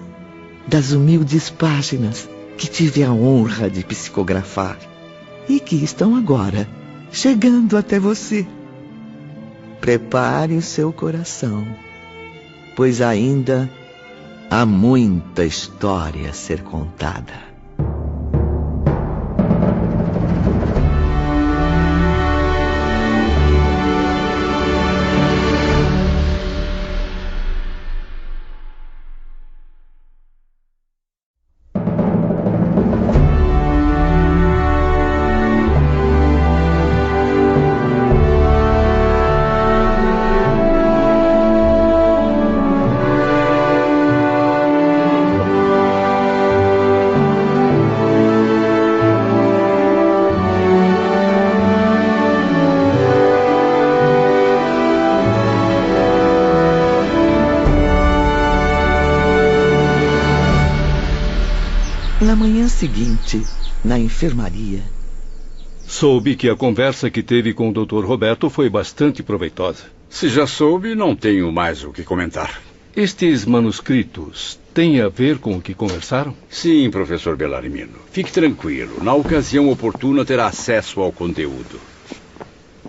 das humildes páginas que tive a honra de psicografar e que estão agora chegando até você. Prepare o seu coração, pois ainda há muita história a ser contada. Na manhã seguinte, na enfermaria, soube que a conversa que teve com o Dr. Roberto foi bastante proveitosa. Se já soube, não tenho mais o que comentar. Estes manuscritos têm a ver com o que conversaram? Sim, professor Bellarmino. Fique tranquilo. Na ocasião oportuna terá acesso ao conteúdo.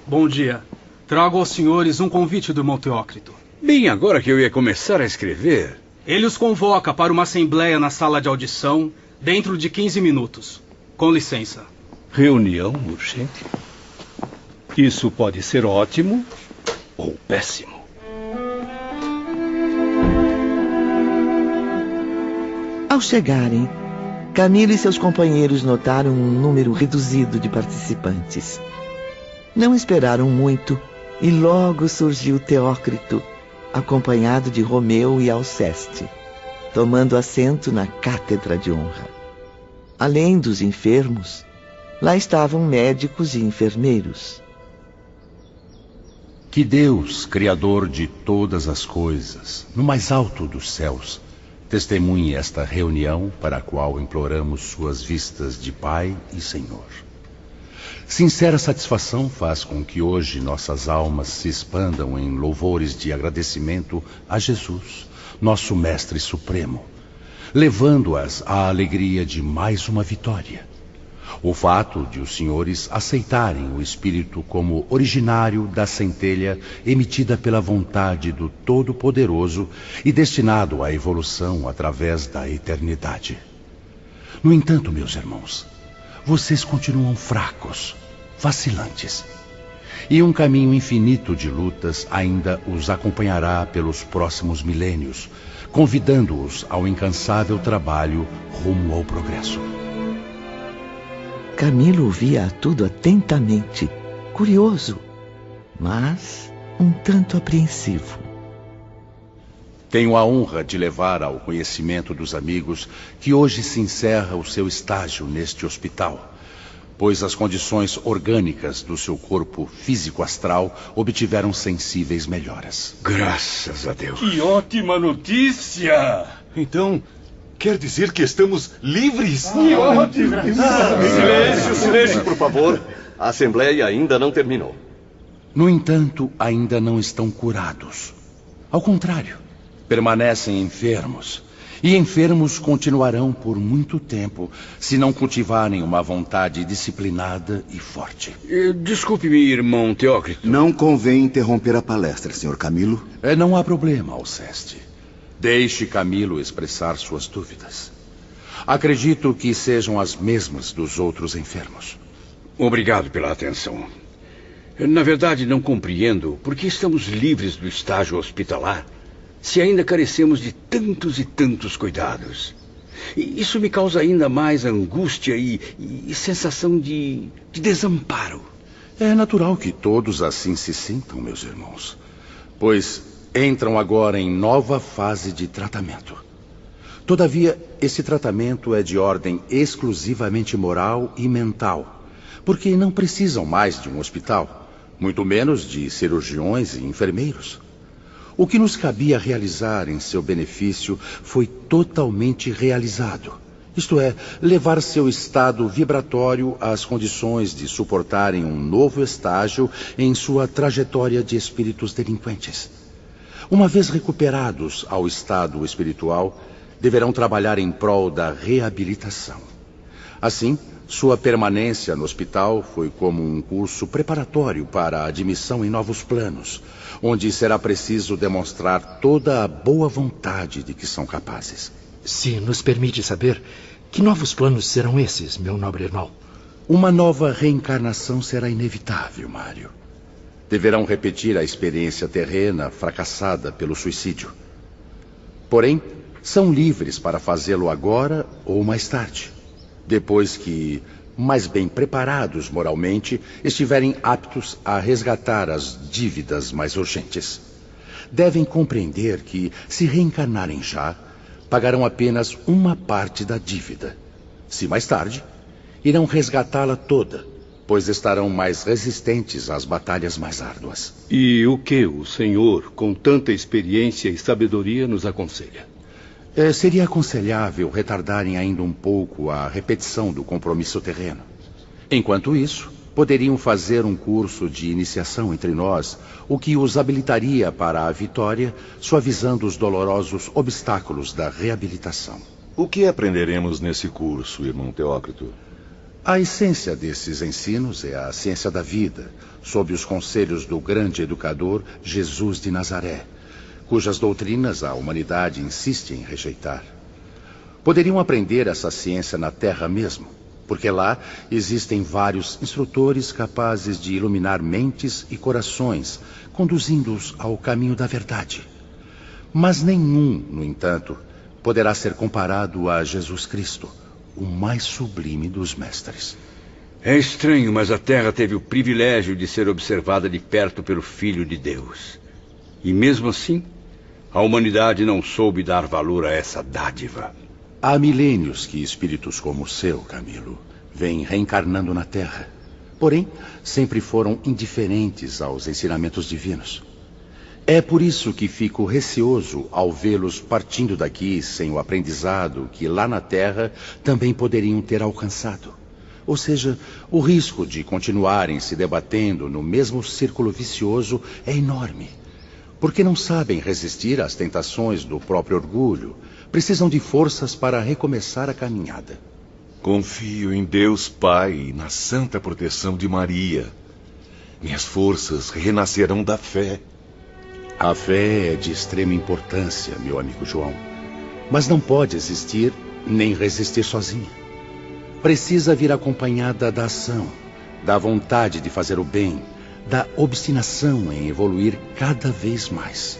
Bom dia. Trago aos senhores um convite do irmão Teócrito. Bem, agora que eu ia começar a escrever... Ele os convoca para uma assembleia na sala de audição dentro de 15 minutos. Com licença. Reunião urgente? Isso pode ser ótimo ou péssimo. Ao chegarem, Camilo e seus companheiros notaram um número reduzido de participantes. Não esperaram muito e logo surgiu Teócrito, acompanhado de Romeu e Alceste, tomando assento na cátedra de honra. Além dos enfermos, lá estavam médicos e enfermeiros. Que Deus, Criador de todas as coisas, no mais alto dos céus, testemunhe esta reunião para a qual imploramos suas vistas de Pai e Senhor. Sincera satisfação faz com que hoje nossas almas se expandam em louvores de agradecimento a Jesus, nosso Mestre Supremo, levando-as à alegria de mais uma vitória. O fato de os senhores aceitarem o Espírito como originário da centelha emitida pela vontade do Todo-Poderoso e destinado à evolução através da eternidade. No entanto, meus irmãos, vocês continuam fracos, vacilantes, e um caminho infinito de lutas ainda os acompanhará pelos próximos milênios, convidando-os ao incansável trabalho rumo ao progresso. Camilo ouvia tudo atentamente, curioso, mas um tanto apreensivo. Tenho a honra de levar ao conhecimento dos amigos que hoje se encerra o seu estágio neste hospital, pois as condições orgânicas do seu corpo físico-astral obtiveram sensíveis melhoras. Graças a Deus. Que ótima notícia! Então, quer dizer que estamos livres? Que ótimo! Silêncio, por favor. A assembleia ainda não terminou. No entanto, ainda não estão curados. Ao contrário, permanecem enfermos. E enfermos continuarão por muito tempo, se não cultivarem uma vontade disciplinada e forte. Desculpe-me, irmão Teócrito. Não convém interromper a palestra, Sr. Camilo. Não há problema, Alceste. Deixe Camilo expressar suas dúvidas. Acredito que sejam as mesmas dos outros enfermos. Obrigado pela atenção. Na verdade, não compreendo por que estamos livres do estágio hospitalar se ainda carecemos de tantos e tantos cuidados. E isso me causa ainda mais angústia e sensação de desamparo. É natural que todos assim se sintam, meus irmãos, pois entram agora em nova fase de tratamento. Todavia, esse tratamento é de ordem exclusivamente moral e mental, porque não precisam mais de um hospital, muito menos de cirurgiões e enfermeiros. O que nos cabia realizar em seu benefício foi totalmente realizado. Isto é, levar seu estado vibratório às condições de suportarem um novo estágio em sua trajetória de espíritos delinquentes. Uma vez recuperados ao estado espiritual, deverão trabalhar em prol da reabilitação. Assim, sua permanência no hospital foi como um curso preparatório para a admissão em novos planos, onde será preciso demonstrar toda a boa vontade de que são capazes. Se nos permite saber, que novos planos serão esses, meu nobre irmão? Uma nova reencarnação será inevitável, Mário. Deverão repetir a experiência terrena fracassada pelo suicídio. Porém, são livres para fazê-lo agora ou mais tarde, depois que, mais bem preparados moralmente, estiverem aptos a resgatar as dívidas mais urgentes. Devem compreender que, se reencarnarem já, pagarão apenas uma parte da dívida. Se mais tarde, irão resgatá-la toda, pois estarão mais resistentes às batalhas mais árduas. E o que o senhor, com tanta experiência e sabedoria, nos aconselha? Seria aconselhável retardarem ainda um pouco a repetição do compromisso terreno. Enquanto isso, poderiam fazer um curso de iniciação entre nós, o que os habilitaria para a vitória, suavizando os dolorosos obstáculos da reabilitação. O que aprenderemos nesse curso, irmão Teócrito? A essência desses ensinos é a ciência da vida, sob os conselhos do grande educador Jesus de Nazaré, cujas doutrinas a humanidade insiste em rejeitar. Poderiam aprender essa ciência na Terra mesmo, porque lá existem vários instrutores capazes de iluminar mentes e corações, conduzindo-os ao caminho da verdade. Mas nenhum, no entanto, poderá ser comparado a Jesus Cristo, o mais sublime dos mestres. É estranho, mas a Terra teve o privilégio de ser observada de perto pelo Filho de Deus. E mesmo assim, a humanidade não soube dar valor a essa dádiva. Há milênios que espíritos como o seu, Camilo, vêm reencarnando na Terra. Porém, sempre foram indiferentes aos ensinamentos divinos. É por isso que fico receoso ao vê-los partindo daqui sem o aprendizado que lá na Terra também poderiam ter alcançado. Ou seja, o risco de continuarem se debatendo no mesmo círculo vicioso é enorme. Porque não sabem resistir às tentações do próprio orgulho, precisam de forças para recomeçar a caminhada. Confio em Deus Pai e na santa proteção de Maria. Minhas forças renascerão da fé. A fé é de extrema importância, meu amigo João. Mas não pode existir nem resistir sozinha. Precisa vir acompanhada da ação, da vontade de fazer o bem, da obstinação em evoluir cada vez mais.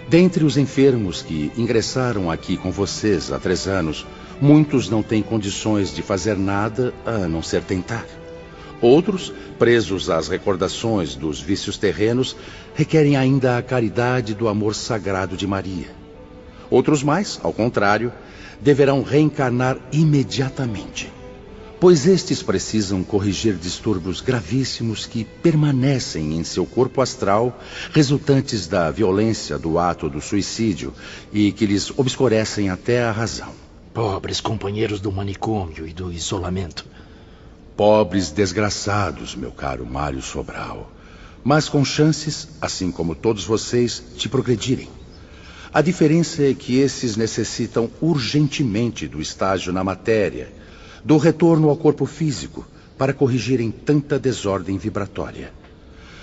Dentre os enfermos que ingressaram aqui com vocês há 3 anos, muitos não têm condições de fazer nada a não ser tentar. Outros, presos às recordações dos vícios terrenos, requerem ainda a caridade do amor sagrado de Maria. Outros mais, ao contrário, deverão reencarnar imediatamente, pois estes precisam corrigir distúrbios gravíssimos que permanecem em seu corpo astral, resultantes da violência do ato do suicídio e que lhes obscurecem até a razão. Pobres companheiros do manicômio e do isolamento. Pobres desgraçados, meu caro Mário Sobral. mas com chances, assim como todos vocês, de progredirem. A diferença é que esses necessitam urgentemente do estágio na matéria, do retorno ao corpo físico, para corrigirem tanta desordem vibratória.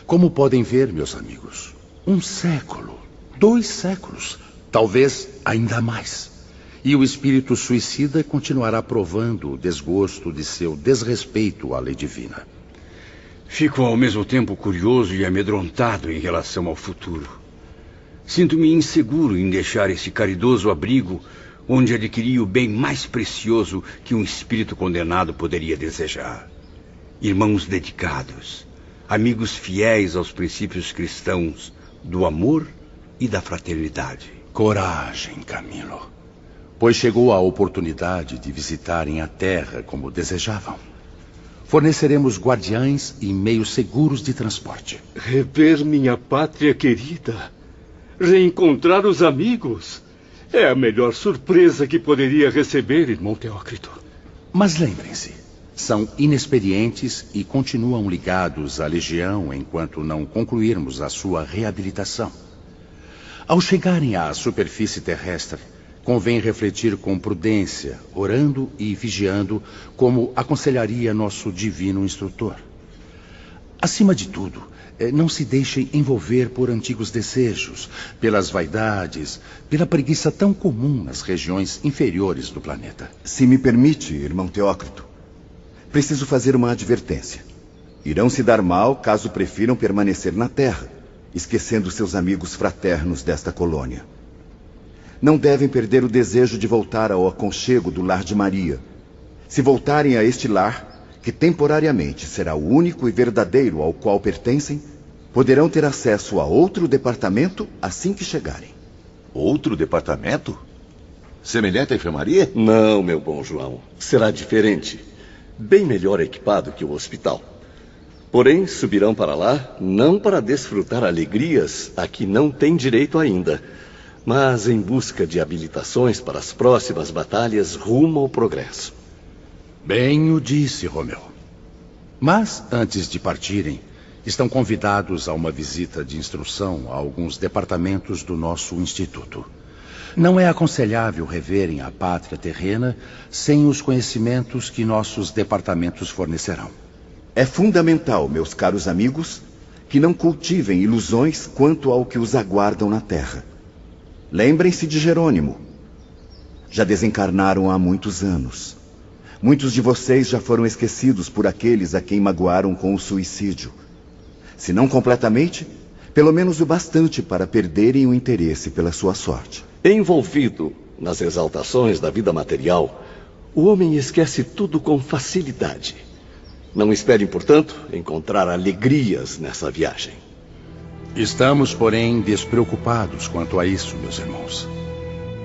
Como podem ver, meus amigos, 1 século, 2 séculos, talvez ainda mais. E o espírito suicida continuará provando o desgosto de seu desrespeito à lei divina. Fico ao mesmo tempo curioso e amedrontado em relação ao futuro. Sinto-me inseguro em deixar esse caridoso abrigo onde adquiri o bem mais precioso que um espírito condenado poderia desejar. Irmãos dedicados, amigos fiéis aos princípios cristãos do amor e da fraternidade. Coragem, Camilo. Pois chegou a oportunidade de visitarem a Terra como desejavam. Forneceremos guardiães e meios seguros de transporte. Rever minha pátria querida. Reencontrar os amigos. É a melhor surpresa que poderia receber, irmão Teócrito. Mas lembrem-se, são inexperientes e continuam ligados à Legião enquanto não concluirmos a sua reabilitação. Ao chegarem à superfície terrestre, convém refletir com prudência, orando e vigiando, como aconselharia nosso divino instrutor. Acima de tudo, não se deixem envolver por antigos desejos, pelas vaidades, pela preguiça tão comum nas regiões inferiores do planeta. Se me permite, irmão Teócrito, preciso fazer uma advertência. Irão se dar mal caso prefiram permanecer na Terra, esquecendo seus amigos fraternos desta colônia. Não devem perder o desejo de voltar ao aconchego do lar de Maria. Se voltarem a este lar, que temporariamente será o único e verdadeiro ao qual pertencem, poderão ter acesso a outro departamento assim que chegarem. Outro departamento? Semelhante à enfermaria? Não, meu bom João. Será diferente. Bem melhor equipado que o hospital. Porém, subirão para lá não para desfrutar alegrias a que não têm direito ainda, mas em busca de habilitações para as próximas batalhas rumo ao progresso. Bem o disse, Romeu. Mas, antes de partirem, estão convidados a uma visita de instrução a alguns departamentos do nosso instituto. Não é aconselhável reverem a pátria terrena sem os conhecimentos que nossos departamentos fornecerão. É fundamental, meus caros amigos, que não cultivem ilusões quanto ao que os aguardam na Terra. Lembrem-se de Jerônimo. Já desencarnaram há muitos anos. Muitos de vocês já foram esquecidos por aqueles a quem magoaram com o suicídio. Se não completamente, pelo menos o bastante para perderem o interesse pela sua sorte. Envolvido nas exaltações da vida material, o homem esquece tudo com facilidade. Não esperem, portanto, encontrar alegrias nessa viagem. Estamos, porém, despreocupados quanto a isso, meus irmãos.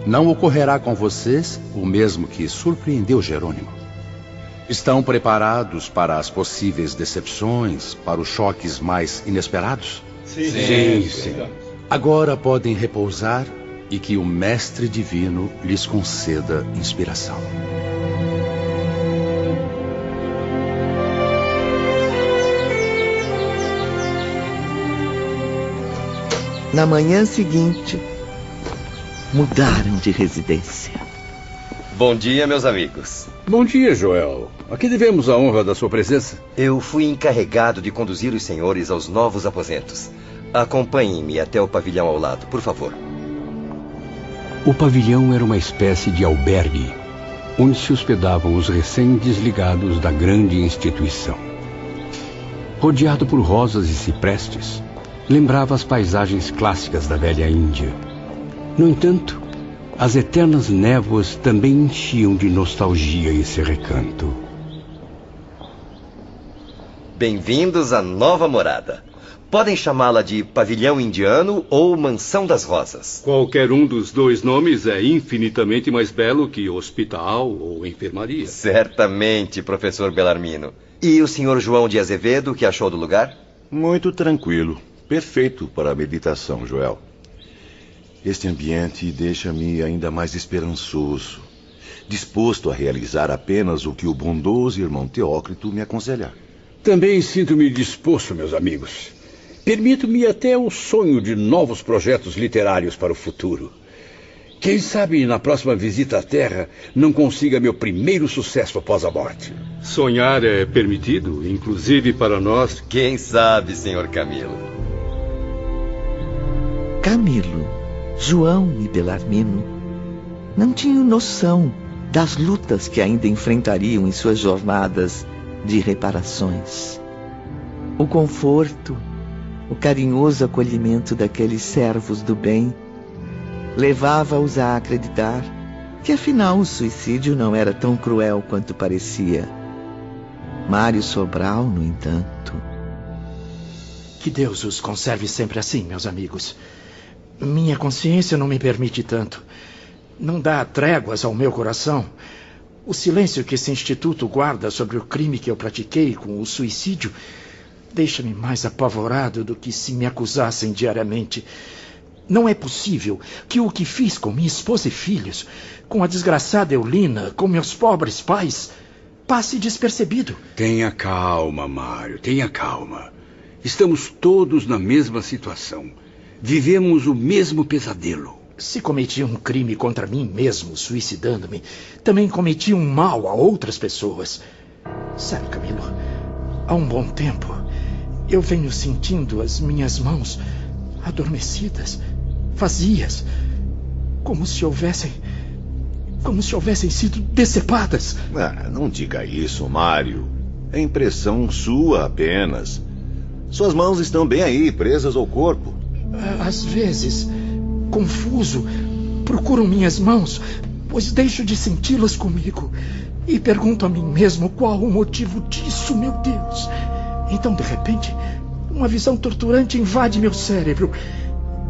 Não ocorrerá com vocês o mesmo que surpreendeu Jerônimo. Estão preparados para as possíveis decepções, para os choques mais inesperados? Sim. Agora podem repousar e que o Mestre Divino lhes conceda inspiração. Na manhã seguinte, mudaram de residência. Bom dia, meus amigos. Bom dia, Joel. A que devemos a honra da sua presença? Eu fui encarregado de conduzir os senhores aos novos aposentos. Acompanhem-me até o pavilhão ao lado, por favor. O pavilhão era uma espécie de albergue, onde se hospedavam os recém-desligados da grande instituição. Rodeado por rosas e ciprestes, lembrava as paisagens clássicas da velha Índia. No entanto, as eternas névoas também enchiam de nostalgia esse recanto. Bem-vindos à nova morada. Podem chamá-la de Pavilhão Indiano ou Mansão das Rosas. Qualquer um dos dois nomes é infinitamente mais belo que hospital ou enfermaria. Certamente, professor Belarmino. E o senhor João de Azevedo, o que achou do lugar? Muito tranquilo. Perfeito para a meditação, Joel. Este ambiente deixa-me ainda mais esperançoso, disposto a realizar apenas o que o bondoso irmão Teócrito me aconselhar. Também sinto-me disposto, meus amigos. Permito-me até o sonho de novos projetos literários para o futuro. Quem sabe na próxima visita à Terra não consiga meu primeiro sucesso após a morte. Sonhar é permitido, inclusive para nós. Quem sabe, senhor Camilo? Camilo, João e Belarmino não tinham noção das lutas que ainda enfrentariam em suas jornadas de reparações. O conforto, o carinhoso acolhimento daqueles servos do bem levava-os a acreditar que afinal o suicídio não era tão cruel quanto parecia. Mário Sobral, no entanto... Que Deus os conserve sempre assim, meus amigos. Minha consciência não me permite tanto. Não dá tréguas ao meu coração. O silêncio que esse instituto guarda sobre o crime que eu pratiquei com o suicídio deixa-me mais apavorado do que se me acusassem diariamente. Não é possível que o que fiz com minha esposa e filhos, com a desgraçada Eulina, com meus pobres pais, passe despercebido. Tenha calma, Mário, tenha calma. Estamos todos na mesma situação. Vivemos o mesmo pesadelo. Se cometi um crime contra mim mesmo, suicidando-me, também cometi um mal a outras pessoas. Sabe, Camilo, há um bom tempo, eu venho sentindo as minhas mãos adormecidas, vazias, como se houvessem sido decepadas. Não diga isso, Mário. É impressão sua apenas. Suas mãos estão bem aí, presas ao corpo. Às vezes, confuso, procuro minhas mãos, pois deixo de senti-las comigo. E pergunto a mim mesmo qual o motivo disso, meu Deus. Então, de repente, uma visão torturante invade meu cérebro.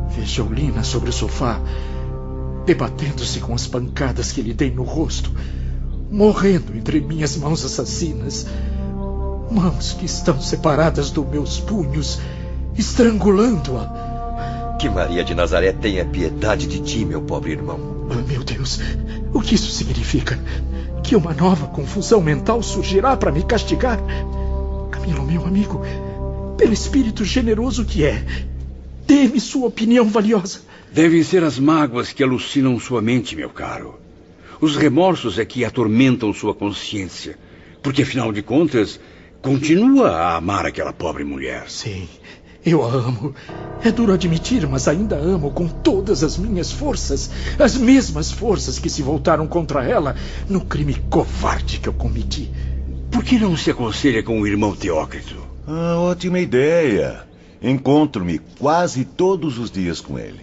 Vejo Eulina sobre o sofá, debatendo-se com as pancadas que lhe dei no rosto, morrendo entre minhas mãos assassinas. Mãos que estão separadas dos meus punhos, estrangulando-a. Que Maria de Nazaré tenha piedade de ti, meu pobre irmão. Meu Deus, o que isso significa? Que uma nova confusão mental surgirá para me castigar? Camilo, meu amigo, pelo espírito generoso que é, dê-me sua opinião valiosa. Devem ser as mágoas que alucinam sua mente, meu caro. Os remorsos é que atormentam sua consciência. Porque, afinal de contas, continua a amar aquela pobre mulher. Sim, eu a amo. É duro admitir, mas ainda amo com todas as minhas forças. As mesmas forças que se voltaram contra ela no crime covarde que eu cometi. Por que não se aconselha com o irmão Teócrito? Ótima ideia. Encontro-me quase todos os dias com ele.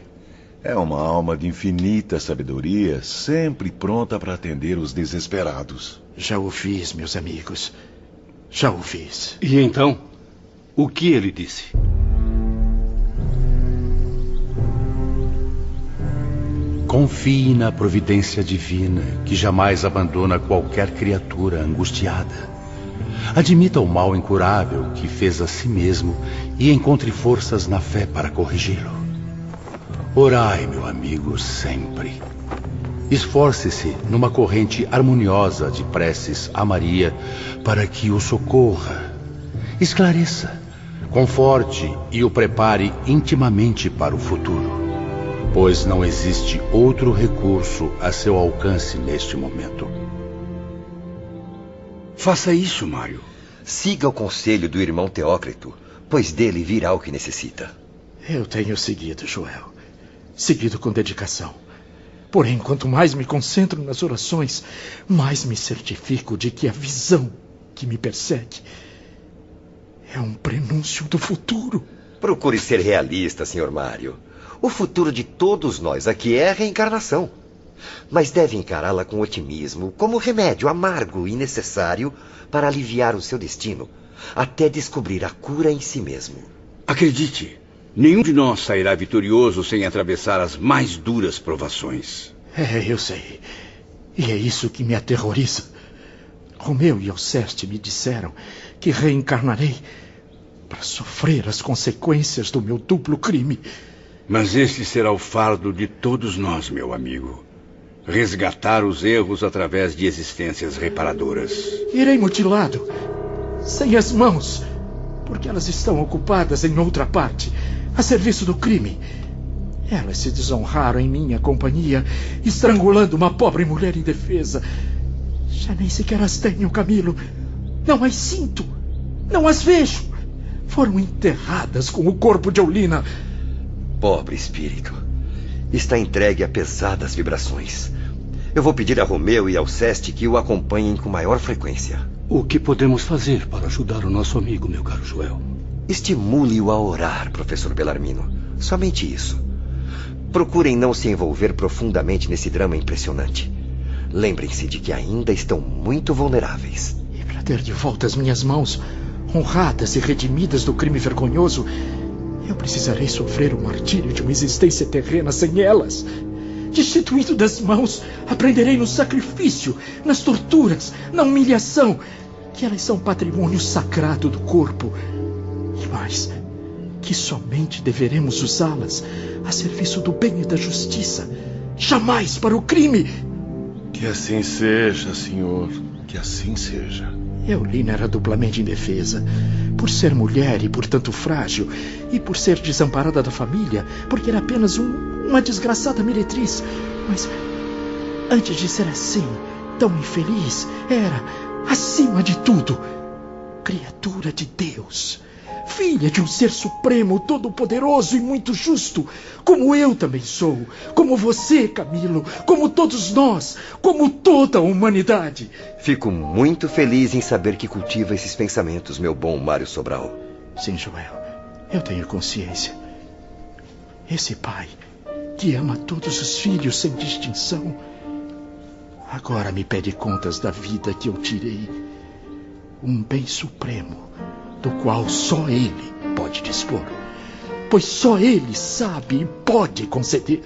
É uma alma de infinita sabedoria, sempre pronta para atender os desesperados. Já o fiz, meus amigos. Já o fiz. E então, o que ele disse? Confie na providência divina, que jamais abandona qualquer criatura angustiada. Admita o mal incurável que fez a si mesmo e encontre forças na fé para corrigi-lo. Orai, meu amigo, sempre. Esforce-se numa corrente harmoniosa de preces a Maria para que o socorra, esclareça, conforte e o prepare intimamente para o futuro, pois não existe outro recurso a seu alcance neste momento. Faça isso, Mário. Siga o conselho do irmão Teócrito, pois dele virá o que necessita. Eu tenho seguido, Joel. Seguido com dedicação. Porém, quanto mais me concentro nas orações, mais me certifico de que a visão que me persegue é um prenúncio do futuro. Procure ser realista, Sr. Mário. O futuro de todos nós aqui é a reencarnação. Mas deve encará-la com otimismo, como remédio amargo e necessário para aliviar o seu destino, até descobrir a cura em si mesmo. Acredite, nenhum de nós sairá vitorioso sem atravessar as mais duras provações. Eu sei. E é isso que me aterroriza. Romeu e Alceste me disseram que reencarnarei para sofrer as consequências do meu duplo crime. Mas este será o fardo de todos nós, meu amigo. Resgatar os erros através de existências reparadoras. Irei mutilado, sem as mãos, porque elas estão ocupadas em outra parte, a serviço do crime. Elas se desonraram em minha companhia, estrangulando uma pobre mulher indefesa. Já nem sequer as tenho, Camilo. Não as sinto. Não as vejo. Foram enterradas com o corpo de Oulina. Pobre espírito. Está entregue a pesadas vibrações. Eu vou pedir a Romeu e ao Ceste que o acompanhem com maior frequência. O que podemos fazer para ajudar o nosso amigo, meu caro Joel? Estimule-o a orar, professor Bellarmino. Somente isso. Procurem não se envolver profundamente nesse drama impressionante. Lembrem-se de que ainda estão muito vulneráveis. E para ter de volta as minhas mãos, honradas e redimidas do crime vergonhoso, eu precisarei sofrer o martírio de uma existência terrena sem elas. Destituído das mãos, aprenderei no sacrifício, nas torturas, na humilhação, que elas são patrimônio sagrado do corpo. E mais, que somente deveremos usá-las a serviço do bem e da justiça, jamais para o crime. Que assim seja, senhor, que assim seja. Eulina era duplamente indefesa, por ser mulher e portanto frágil, e por ser desamparada da família, porque era apenas uma desgraçada meretriz. Mas antes de ser assim, tão infeliz, era, acima de tudo, criatura de Deus. Filha de um ser supremo, todo-poderoso e muito justo, como eu também sou, como você, Camilo, como todos nós, como toda a humanidade. Fico muito feliz em saber que cultiva esses pensamentos, meu bom Mário Sobral. Sim, Joel, eu tenho consciência. Esse pai, que ama todos os filhos sem distinção, agora me pede contas da vida que eu tirei. Um bem supremo, do qual só ele pode dispor, pois só ele sabe e pode conceder.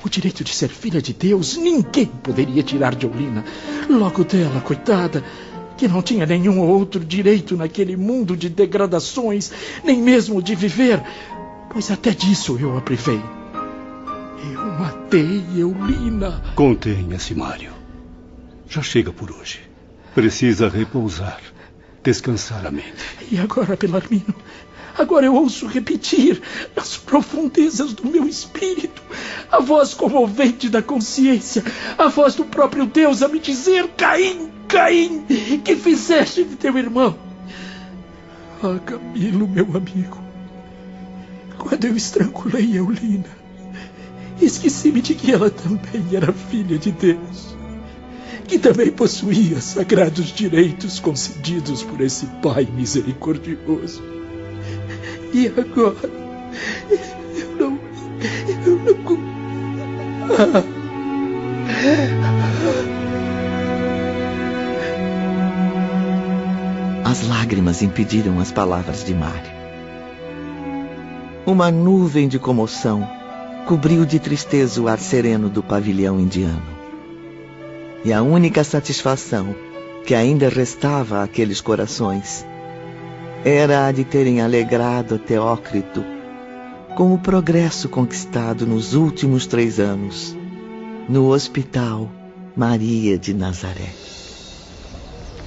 O direito de ser filha de Deus ninguém poderia tirar de Oulina. Logo dela, coitada, que não tinha nenhum outro direito naquele mundo de degradações, nem mesmo de viver, pois até disso eu a privei. Eu matei Eulina. Contenha-se, Mário. Já chega por hoje. Precisa repousar. Descansar a mente. E agora, Bellarmino, agora eu ouço repetir, nas profundezas do meu espírito, a voz comovente da consciência, a voz do próprio Deus a me dizer: Caim, Caim, que fizeste de teu irmão? Ah, Camilo, meu amigo, quando eu estrangulei Eulina, esqueci-me de que ela também era filha de Deus, que também possuía sagrados direitos concedidos por esse Pai misericordioso. E agora, eu não... As lágrimas impediram as palavras de Mário. Uma nuvem de comoção cobriu de tristeza o ar sereno do pavilhão indiano. E a única satisfação que ainda restava àqueles corações era a de terem alegrado Teócrito com o progresso conquistado nos últimos 3 anos no Hospital Maria de Nazaré.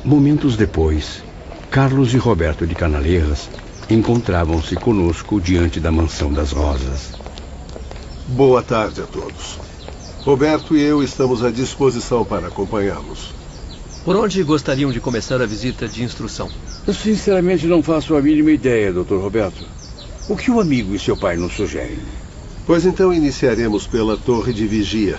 Momentos depois, Carlos e Roberto de Canaleiras encontravam-se conosco diante da Mansão das Rosas. Boa tarde a todos. Roberto e eu estamos à disposição para acompanhá-los. Por onde gostariam de começar a visita de instrução? Eu sinceramente não faço a mínima ideia, Dr. Roberto. O que o amigo e seu pai nos sugerem? Pois então iniciaremos pela Torre de Vigia,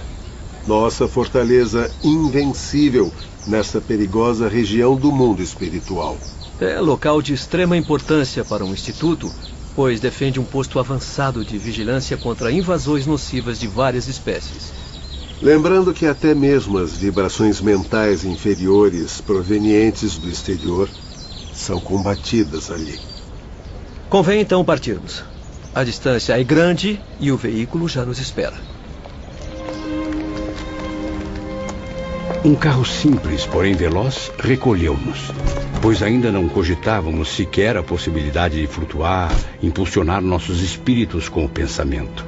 nossa fortaleza invencível nessa perigosa região do mundo espiritual. É local de extrema importância para um instituto, pois defende um posto avançado de vigilância contra invasões nocivas de várias espécies. Lembrando que até mesmo as vibrações mentais inferiores provenientes do exterior são combatidas ali. Convém então partirmos. A distância é grande e o veículo já nos espera. Um carro simples, porém veloz, recolheu-nos, pois ainda não cogitávamos sequer a possibilidade de flutuar, impulsionar nossos espíritos com o pensamento.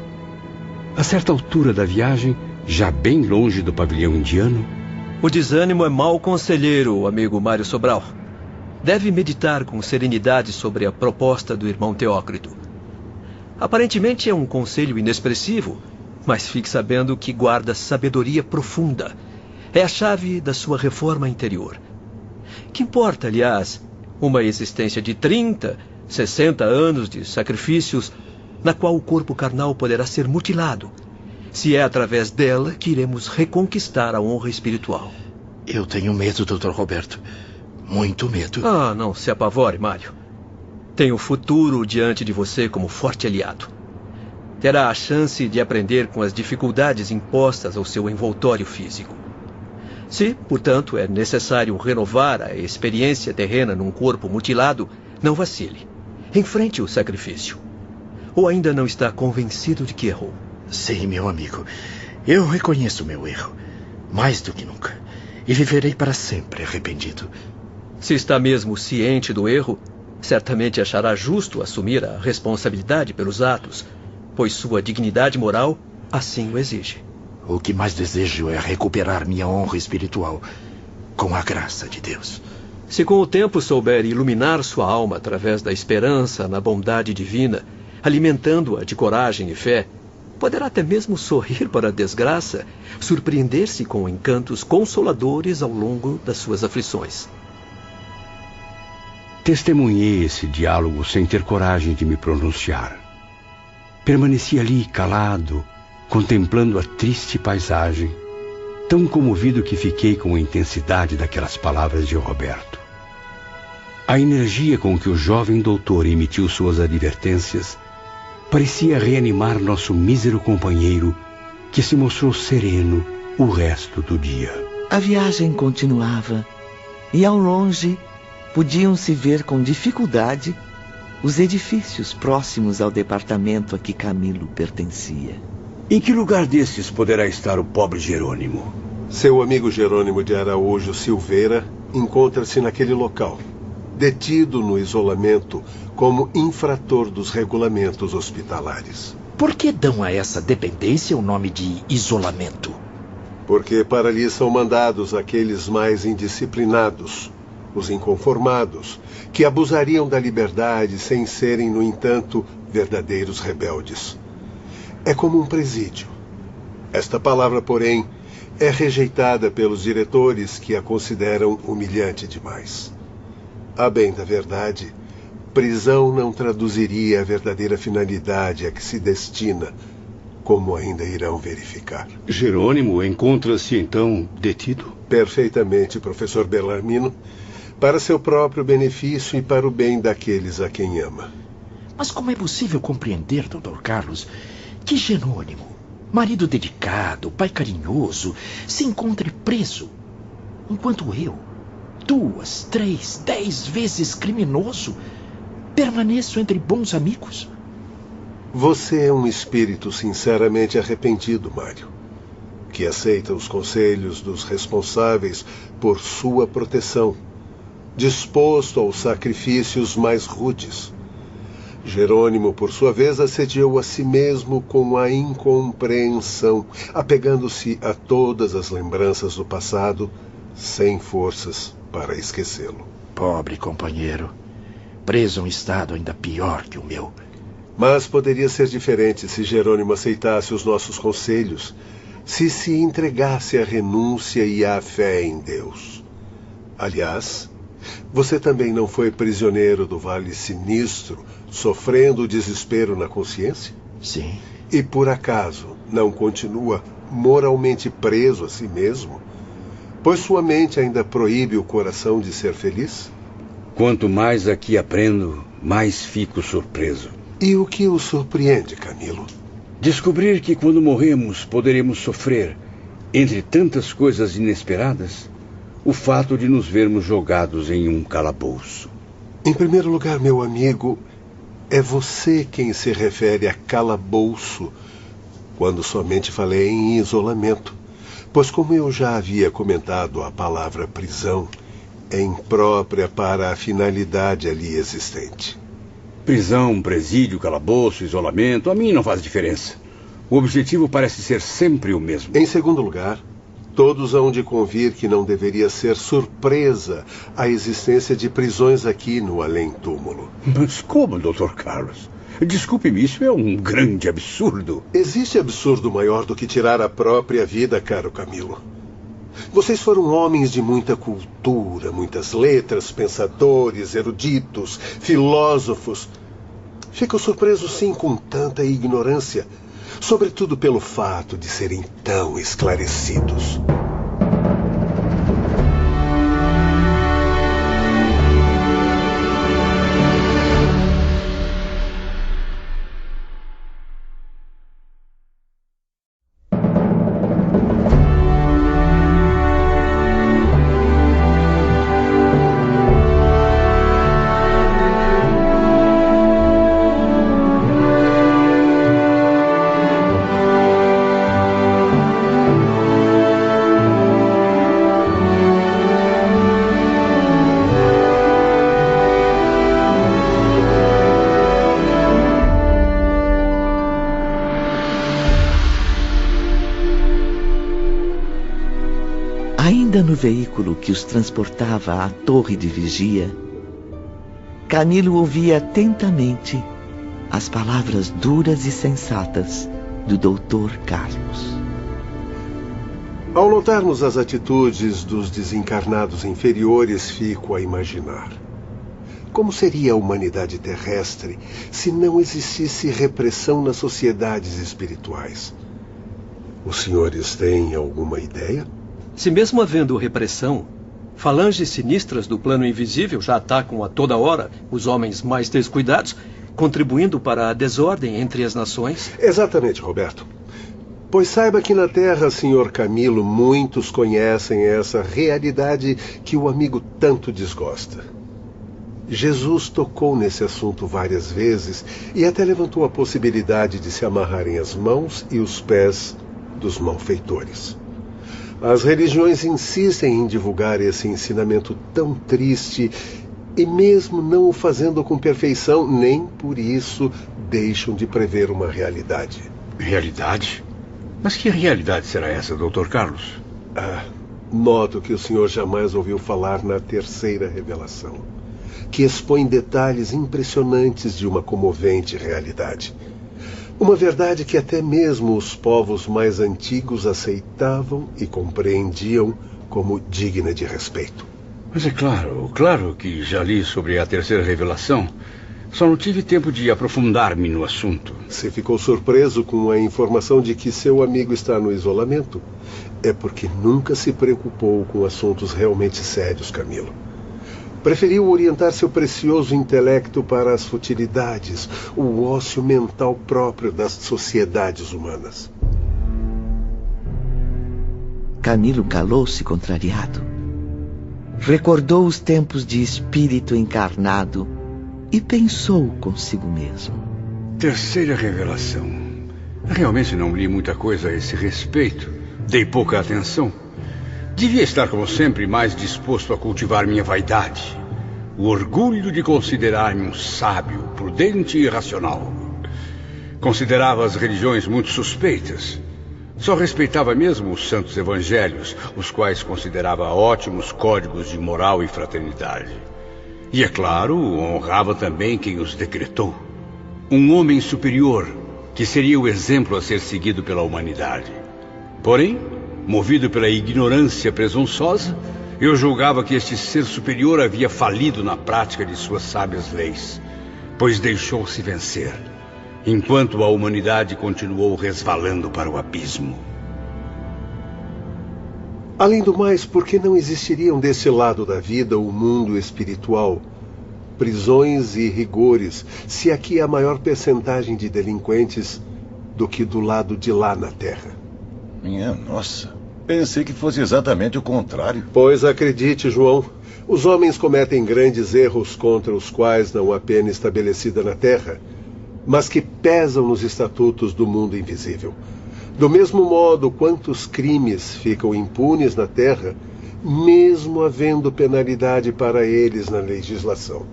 A certa altura da viagem, já bem longe do pavilhão indiano... O desânimo é mau conselheiro, amigo Mário Sobral. deve meditar com serenidade sobre a proposta do irmão Teócrito. Aparentemente é um conselho inexpressivo, mas fique sabendo que guarda sabedoria profunda. É a chave da sua reforma interior. Que importa, aliás, uma existência de 30, 60 anos de sacrifícios, na qual o corpo carnal poderá ser mutilado, se é através dela que iremos reconquistar a honra espiritual. Eu tenho medo, Dr. Roberto. Muito medo. Ah, não se apavore, Mário. Tem o futuro diante de você como forte aliado. Terá a chance de aprender com as dificuldades impostas ao seu envoltório físico. Se, portanto, é necessário renovar a experiência terrena num corpo mutilado, não vacile. Enfrente o sacrifício. Ou ainda não está convencido de que errou? Sim, meu amigo. Eu reconheço meu erro. Mais do que nunca. E viverei para sempre arrependido. Se está mesmo ciente do erro, certamente achará justo assumir a responsabilidade pelos atos, pois sua dignidade moral assim o exige. O que mais desejo é recuperar minha honra espiritual, com a graça de Deus. Se com o tempo souber iluminar sua alma através da esperança na bondade divina, alimentando-a de coragem e fé, poderá até mesmo sorrir para a desgraça, surpreender-se com encantos consoladores ao longo das suas aflições. Testemunhei esse diálogo sem ter coragem de me pronunciar. Permaneci ali calado, contemplando a triste paisagem, tão comovido que fiquei com a intensidade daquelas palavras de Roberto. A energia com que o jovem doutor emitiu suas advertências parecia reanimar nosso mísero companheiro, que se mostrou sereno o resto do dia. A viagem continuava, e ao longe podiam-se ver com dificuldade os edifícios próximos ao departamento a que Camilo pertencia. Em que lugar desses poderá estar o pobre Jerônimo? Seu amigo Jerônimo de Araújo Silveira encontra-se naquele local, detido no isolamento como infrator dos regulamentos hospitalares. Por que dão a essa dependência o nome de isolamento? Porque para ali são mandados aqueles mais indisciplinados, os inconformados, que abusariam da liberdade sem serem, no entanto, verdadeiros rebeldes. É como um presídio. Esta palavra, porém, é rejeitada pelos diretores que a consideram humilhante demais. A bem da verdade, prisão não traduziria a verdadeira finalidade a que se destina, como ainda irão verificar. Jerônimo encontra-se, então, detido? Perfeitamente, professor Bellarmino, para seu próprio benefício e para o bem daqueles a quem ama. Mas como é possível compreender, Dr. Carlos, que Jerônimo, marido dedicado, pai carinhoso, se encontre preso, enquanto eu, 2, 3, 10 vezes criminoso, permaneço entre bons amigos? Você é um espírito sinceramente arrependido, Mário, que aceita os conselhos dos responsáveis por sua proteção, disposto aos sacrifícios mais rudes. Jerônimo, por sua vez, assediou a si mesmo com a incompreensão, apegando-se a todas as lembranças do passado, sem forças para esquecê-lo. Pobre companheiro, preso a um estado ainda pior que o meu. Mas poderia ser diferente se Jerônimo aceitasse os nossos conselhos, se entregasse à renúncia e à fé em Deus. Aliás, você também não foi prisioneiro do Vale Sinistro, sofrendo o desespero na consciência? Sim. E por acaso não continua moralmente preso a si mesmo? Pois sua mente ainda proíbe o coração de ser feliz? Quanto mais aqui aprendo, mais fico surpreso. E o que o surpreende, Camilo? Descobrir que quando morremos poderemos sofrer, entre tantas coisas inesperadas, o fato de nos vermos jogados em um calabouço. Em primeiro lugar, meu amigo, é você quem se refere a calabouço, quando somente falei em isolamento. Pois, como eu já havia comentado, a palavra prisão é imprópria para a finalidade ali existente. Prisão, presídio, calabouço, isolamento, a mim não faz diferença. O objetivo parece ser sempre o mesmo. Em segundo lugar, Todos hão de convir que não deveria ser surpresa a existência de prisões aqui no além-túmulo. Mas como, Dr. Carlos? Desculpe-me, isso é um grande absurdo. Existe absurdo maior do que tirar a própria vida, caro Camilo. Vocês foram homens de muita cultura, muitas letras, pensadores, eruditos, filósofos. Fico surpreso, sim, com tanta ignorância, sobretudo pelo fato de serem tão esclarecidos. Ainda no veículo que os transportava à torre de vigia, Camilo ouvia atentamente as palavras duras e sensatas do Dr. Carlos. Ao notarmos as atitudes dos desencarnados inferiores, fico a imaginar. Como seria a humanidade terrestre se não existisse repressão nas sociedades espirituais? Os senhores têm alguma ideia? Se mesmo havendo repressão, falanges sinistras do plano invisível já atacam a toda hora os homens mais descuidados, contribuindo para a desordem entre as nações? Exatamente, Roberto. Pois saiba que na Terra, Sr. Camilo, muitos conhecem essa realidade que o amigo tanto desgosta. Jesus tocou nesse assunto várias vezes e até levantou a possibilidade de se amarrarem as mãos e os pés dos malfeitores. As religiões insistem em divulgar esse ensinamento tão triste e, mesmo não o fazendo com perfeição, nem por isso deixam de prever uma realidade. Realidade? Mas que realidade será essa, Dr. Carlos? Noto que o senhor jamais ouviu falar na terceira revelação, que expõe detalhes impressionantes de uma comovente realidade. Uma verdade que até mesmo os povos mais antigos aceitavam e compreendiam como digna de respeito. Mas é claro que já li sobre a terceira revelação. Só não tive tempo de aprofundar-me no assunto. Se ficou surpreso com a informação de que seu amigo está no isolamento, é porque nunca se preocupou com assuntos realmente sérios, Camilo. Preferiu orientar seu precioso intelecto para as futilidades, o ócio mental próprio das sociedades humanas. Camilo calou-se contrariado. Recordou os tempos de espírito encarnado e pensou consigo mesmo. Terceira revelação. Realmente não li muita coisa a esse respeito. Dei pouca atenção. Devia estar, como sempre, mais disposto a cultivar minha vaidade. O orgulho de considerar-me um sábio, prudente e racional. Considerava as religiões muito suspeitas. Só respeitava mesmo os santos evangelhos, os quais considerava ótimos códigos de moral e fraternidade. E, é claro, honrava também quem os decretou. Um homem superior, que seria o exemplo a ser seguido pela humanidade. Porém, movido pela ignorância presunçosa, eu julgava que este ser superior havia falido na prática de suas sábias leis, pois deixou-se vencer, enquanto a humanidade continuou resvalando para o abismo. Além do mais, por que não existiriam desse lado da vida o mundo espiritual, prisões e rigores, se aqui há maior percentagem de delinquentes do que do lado de lá na Terra? Minha nossa, pensei que fosse exatamente o contrário. Pois acredite, João, os homens cometem grandes erros contra os quais não há pena estabelecida na Terra, mas que pesam nos estatutos do mundo invisível. Do mesmo modo, quantos crimes ficam impunes na Terra, mesmo havendo penalidade para eles na legislação?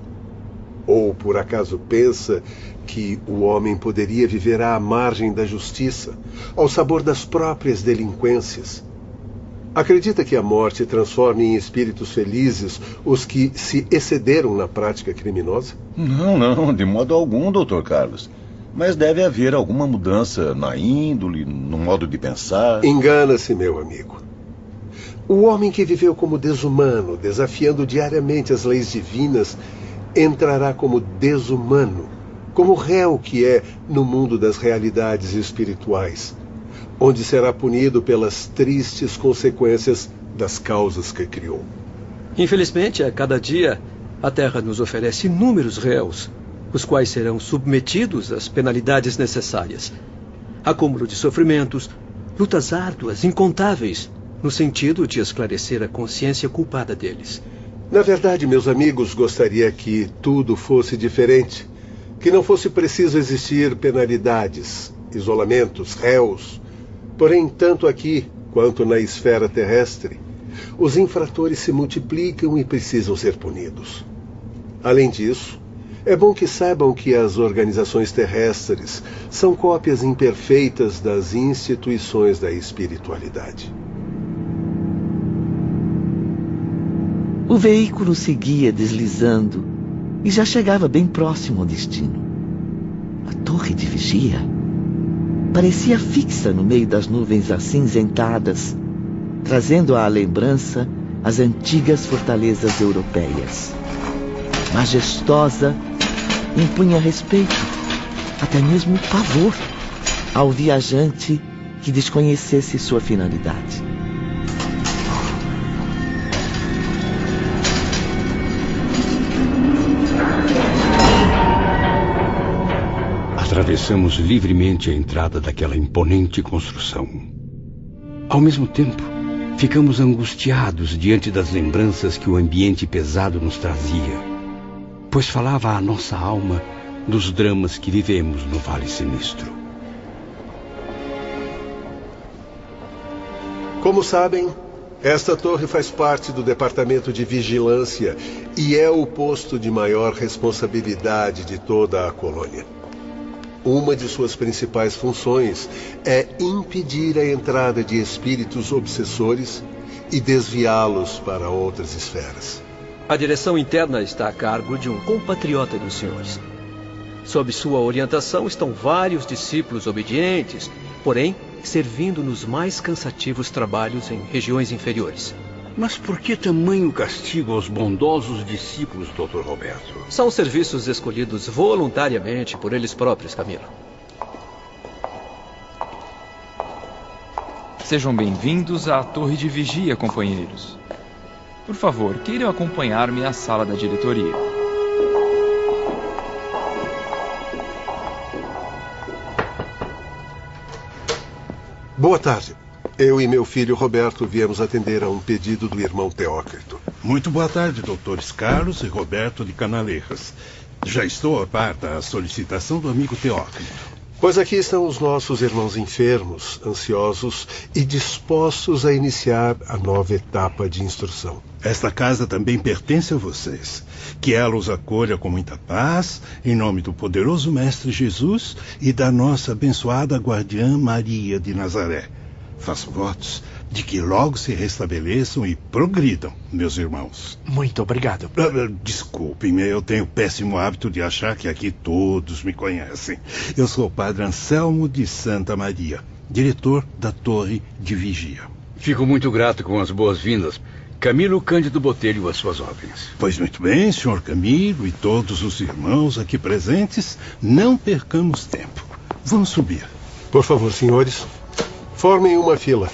Ou, por acaso, pensa que o homem poderia viver à margem da justiça, ao sabor das próprias delinquências? Acredita que a morte transforme em espíritos felizes os que se excederam na prática criminosa? Não, de modo algum, Dr. Carlos. Mas deve haver alguma mudança na índole, no modo de pensar. Engana-se, meu amigo. O homem que viveu como desumano, desafiando diariamente as leis divinas, entrará como desumano, como réu que é no mundo das realidades espirituais, onde será punido pelas tristes consequências das causas que criou. Infelizmente, a cada dia, a Terra nos oferece inúmeros réus, os quais serão submetidos às penalidades necessárias. Acúmulo de sofrimentos, lutas árduas, incontáveis, no sentido de esclarecer a consciência culpada deles. Na verdade, meus amigos, gostaria que tudo fosse diferente, que não fosse preciso existir penalidades, isolamentos, réus. Porém, tanto aqui quanto na esfera terrestre, os infratores se multiplicam e precisam ser punidos. Além disso, é bom que saibam que as organizações terrestres são cópias imperfeitas das instituições da espiritualidade. O veículo seguia deslizando e já chegava bem próximo ao destino. A torre de vigia parecia fixa no meio das nuvens acinzentadas, trazendo à lembrança as antigas fortalezas europeias. Majestosa, impunha respeito, até mesmo pavor, ao viajante que desconhecesse sua finalidade. Atravessamos livremente a entrada daquela imponente construção. Ao mesmo tempo, ficamos angustiados diante das lembranças que o ambiente pesado nos trazia, pois falava à nossa alma dos dramas que vivemos no Vale Sinistro. Como sabem, esta torre faz parte do Departamento de Vigilância e é o posto de maior responsabilidade de toda a colônia. Uma de suas principais funções é impedir a entrada de espíritos obsessores e desviá-los para outras esferas. A direção interna está a cargo de um compatriota dos senhores. Sob sua orientação estão vários discípulos obedientes, porém servindo nos mais cansativos trabalhos em regiões inferiores. Mas por que tamanho castigo aos bondosos discípulos, Dr. Roberto? São serviços escolhidos voluntariamente por eles próprios, Camilo. Sejam bem-vindos à Torre de Vigia, companheiros. Por favor, queiram acompanhar-me à sala da diretoria. Boa tarde. Eu e meu filho Roberto viemos atender a um pedido do irmão Teócrito. Muito boa tarde, doutores Carlos e Roberto de Canaleiras. Já estou a par da solicitação do amigo Teócrito. Pois aqui estão os nossos irmãos enfermos, ansiosos e dispostos a iniciar a nova etapa de instrução. Esta casa também pertence a vocês. Que ela os acolha com muita paz, em nome do poderoso Mestre Jesus e da nossa abençoada guardiã Maria de Nazaré. Faço votos de que logo se restabeleçam e progridam, meus irmãos. Muito obrigado. Desculpem-me, eu tenho o péssimo hábito de achar que aqui todos me conhecem. Eu sou o padre Anselmo de Santa Maria, diretor da Torre de Vigia. Fico muito grato com as boas-vindas. Camilo Cândido Botelho, às suas ordens. Pois muito bem, senhor Camilo e todos os irmãos aqui presentes, não percamos tempo. Vamos subir. Por favor, senhores, formem uma fila.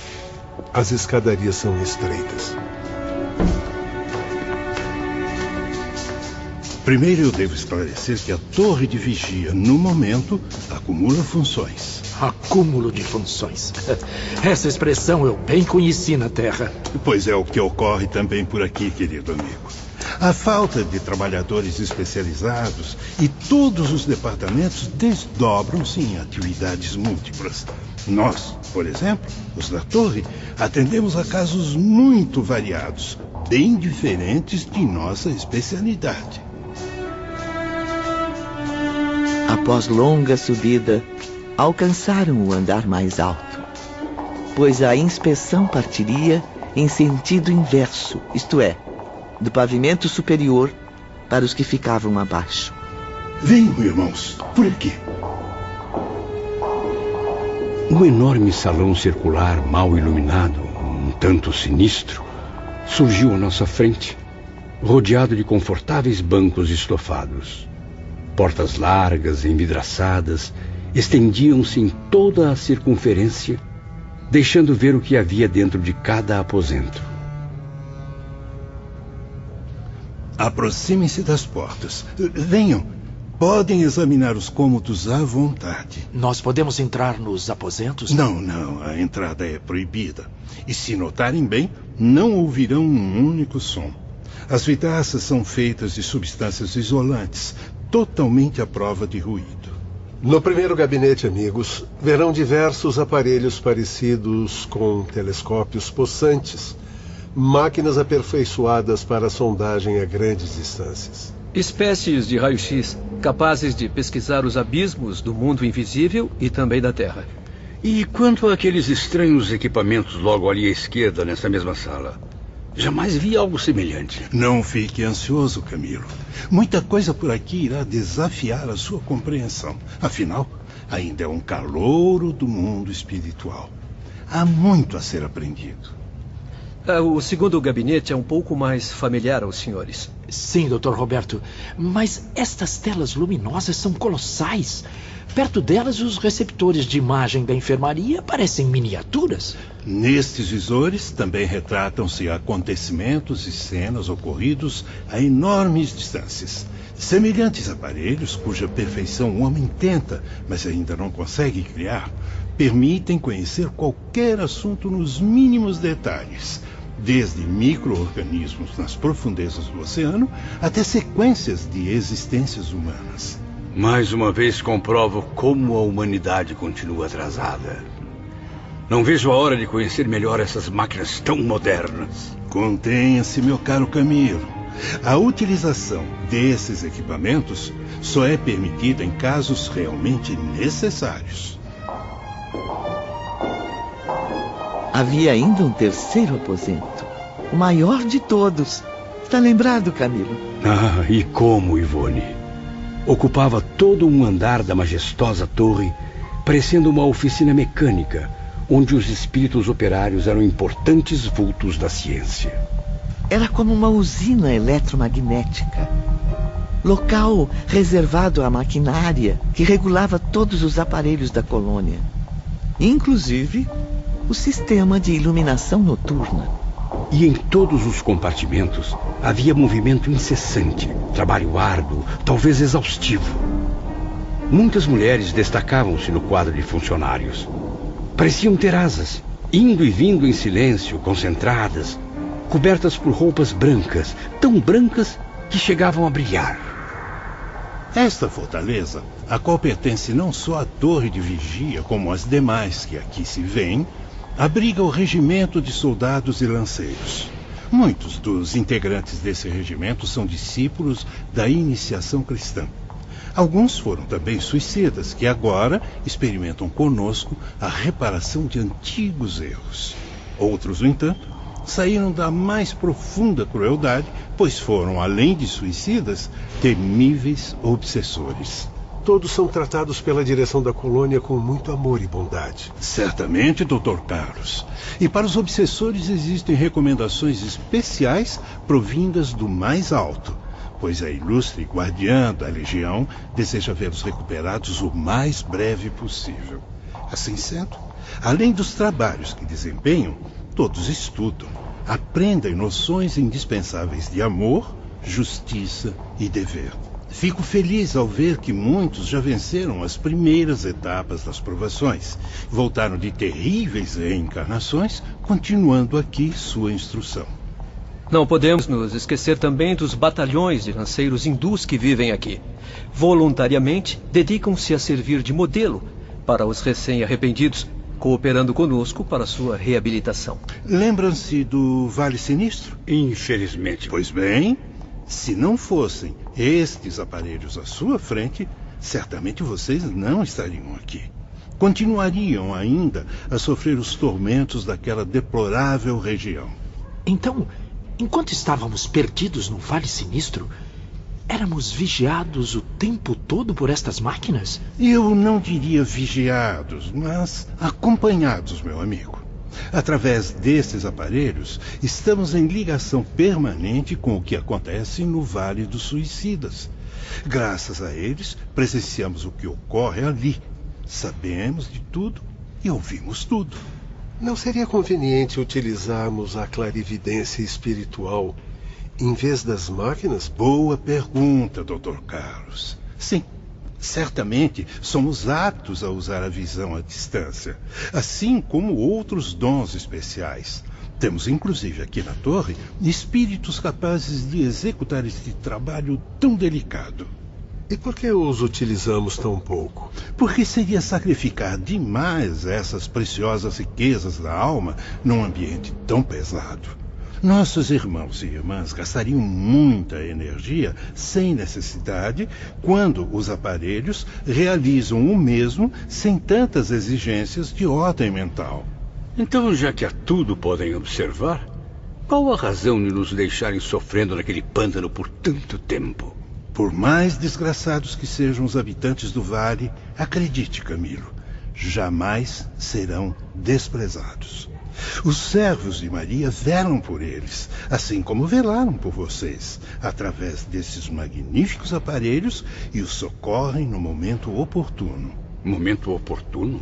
As escadarias são estreitas. Primeiro eu devo esclarecer que a torre de vigia, no momento, acumula funções. Acúmulo de funções. Essa expressão eu bem conheci na Terra. Pois é o que ocorre também por aqui, querido amigo. A falta de trabalhadores especializados e todos os departamentos desdobram-se em atividades múltiplas. Nós, por exemplo, os da torre, atendemos a casos muito variados, bem diferentes de nossa especialidade. Após longa subida, alcançaram o andar mais alto, pois a inspeção partiria em sentido inverso, isto é, do pavimento superior para os que ficavam abaixo. Venham, irmãos, por aqui. Um enorme salão circular mal iluminado, um tanto sinistro, surgiu à nossa frente, rodeado de confortáveis bancos estofados. Portas largas, envidraçadas, estendiam-se em toda a circunferência, deixando ver o que havia dentro de cada aposento. Aproximem-se das portas. Venham. Podem examinar os cômodos à vontade. Nós podemos entrar nos aposentos? Não. A entrada é proibida. E se notarem bem, não ouvirão um único som. As vidraças são feitas de substâncias isolantes, totalmente à prova de ruído. No primeiro gabinete, amigos, verão diversos aparelhos parecidos com telescópios possantes, máquinas aperfeiçoadas para sondagem a grandes distâncias. Espécies de raio-x capazes de pesquisar os abismos do mundo invisível e também da Terra. E quanto àqueles estranhos equipamentos logo ali à esquerda, nessa mesma sala? Jamais vi algo semelhante. Não fique ansioso, Camilo. Muita coisa por aqui irá desafiar a sua compreensão. Afinal, ainda é um calouro do mundo espiritual. Há muito a ser aprendido. O segundo gabinete é um pouco mais familiar aos senhores. Sim, Dr. Roberto. Mas estas telas luminosas são colossais. Perto delas, os receptores de imagem da enfermaria parecem miniaturas. Nestes visores também retratam-se acontecimentos e cenas ocorridos a enormes distâncias. Semelhantes aparelhos, cuja perfeição o homem tenta, mas ainda não consegue criar, permitem conhecer qualquer assunto nos mínimos detalhes, desde micro-organismos nas profundezas do oceano até sequências de existências humanas. Mais uma vez comprovo como a humanidade continua atrasada. Não vejo a hora de conhecer melhor essas máquinas tão modernas. Contenha-se, meu caro Camilo. A utilização desses equipamentos só é permitida em casos realmente necessários. Havia ainda um terceiro aposento, o maior de todos. Está lembrado, Camilo? Ah, e como, Ivone? Ocupava todo um andar da majestosa torre, parecendo uma oficina mecânica, onde os espíritos operários eram importantes vultos da ciência. Era como uma usina eletromagnética. Local reservado à maquinária que regulava todos os aparelhos da colônia. Inclusive o sistema de iluminação noturna. E em todos os compartimentos havia movimento incessante, trabalho árduo, talvez exaustivo. Muitas mulheres destacavam-se no quadro de funcionários. Pareciam ter asas, indo e vindo em silêncio, concentradas, cobertas por roupas brancas, tão brancas que chegavam a brilhar. Esta fortaleza, a qual pertence não só à torre de vigia, como as demais que aqui se vêem, abriga o regimento de soldados e lanceiros. Muitos dos integrantes desse regimento são discípulos da iniciação cristã. Alguns foram também suicidas, que agora experimentam conosco a reparação de antigos erros. Outros, no entanto, saíram da mais profunda crueldade, pois foram, além de suicidas, temíveis obsessores. Todos são tratados pela direção da colônia com muito amor e bondade. Certamente, Dr. Carlos. E para os obsessores existem recomendações especiais provindas do mais alto, pois a ilustre guardiã da Legião deseja vê-los recuperados o mais breve possível. Assim sendo, além dos trabalhos que desempenham, todos estudam, aprendem noções indispensáveis de amor, justiça e dever. Fico feliz ao ver que muitos já venceram as primeiras etapas das provações. Voltaram de terríveis reencarnações, continuando aqui sua instrução. Não podemos nos esquecer também dos batalhões de lanceiros hindus que vivem aqui. Voluntariamente, dedicam-se a servir de modelo para os recém-arrependidos, cooperando conosco para sua reabilitação. Lembram-se do Vale Sinistro? Infelizmente. Pois bem, se não fossem estes aparelhos à sua frente, certamente vocês não estariam aqui. continuariam ainda a sofrer os tormentos daquela deplorável região. Então, enquanto estávamos perdidos no Vale Sinistro, éramos vigiados o tempo todo por estas máquinas? Eu não diria vigiados, mas acompanhados, meu amigo. Através desses aparelhos, estamos em ligação permanente com o que acontece no Vale dos Suicidas. Graças a eles, presenciamos o que ocorre ali. Sabemos de tudo e ouvimos tudo. Não seria conveniente utilizarmos a clarividência espiritual em vez das máquinas? Boa pergunta, Dr. Carlos. Sim, certamente somos aptos a usar a visão à distância, assim como outros dons especiais. Temos, inclusive, aqui na torre, espíritos capazes de executar este trabalho tão delicado. E por que os utilizamos tão pouco? Porque seria sacrificar demais essas preciosas riquezas da alma num ambiente tão pesado. Nossos irmãos e irmãs gastariam muita energia sem necessidade quando os aparelhos realizam o mesmo sem tantas exigências de ordem mental. Então, já que a tudo podem observar, qual a razão de nos deixarem sofrendo naquele pântano por tanto tempo? Por mais desgraçados que sejam os habitantes do vale, acredite, Camilo, jamais serão desprezados. Os servos de Maria velam por eles, assim como velaram por vocês, através desses magníficos aparelhos, e os socorrem no momento oportuno. Momento oportuno?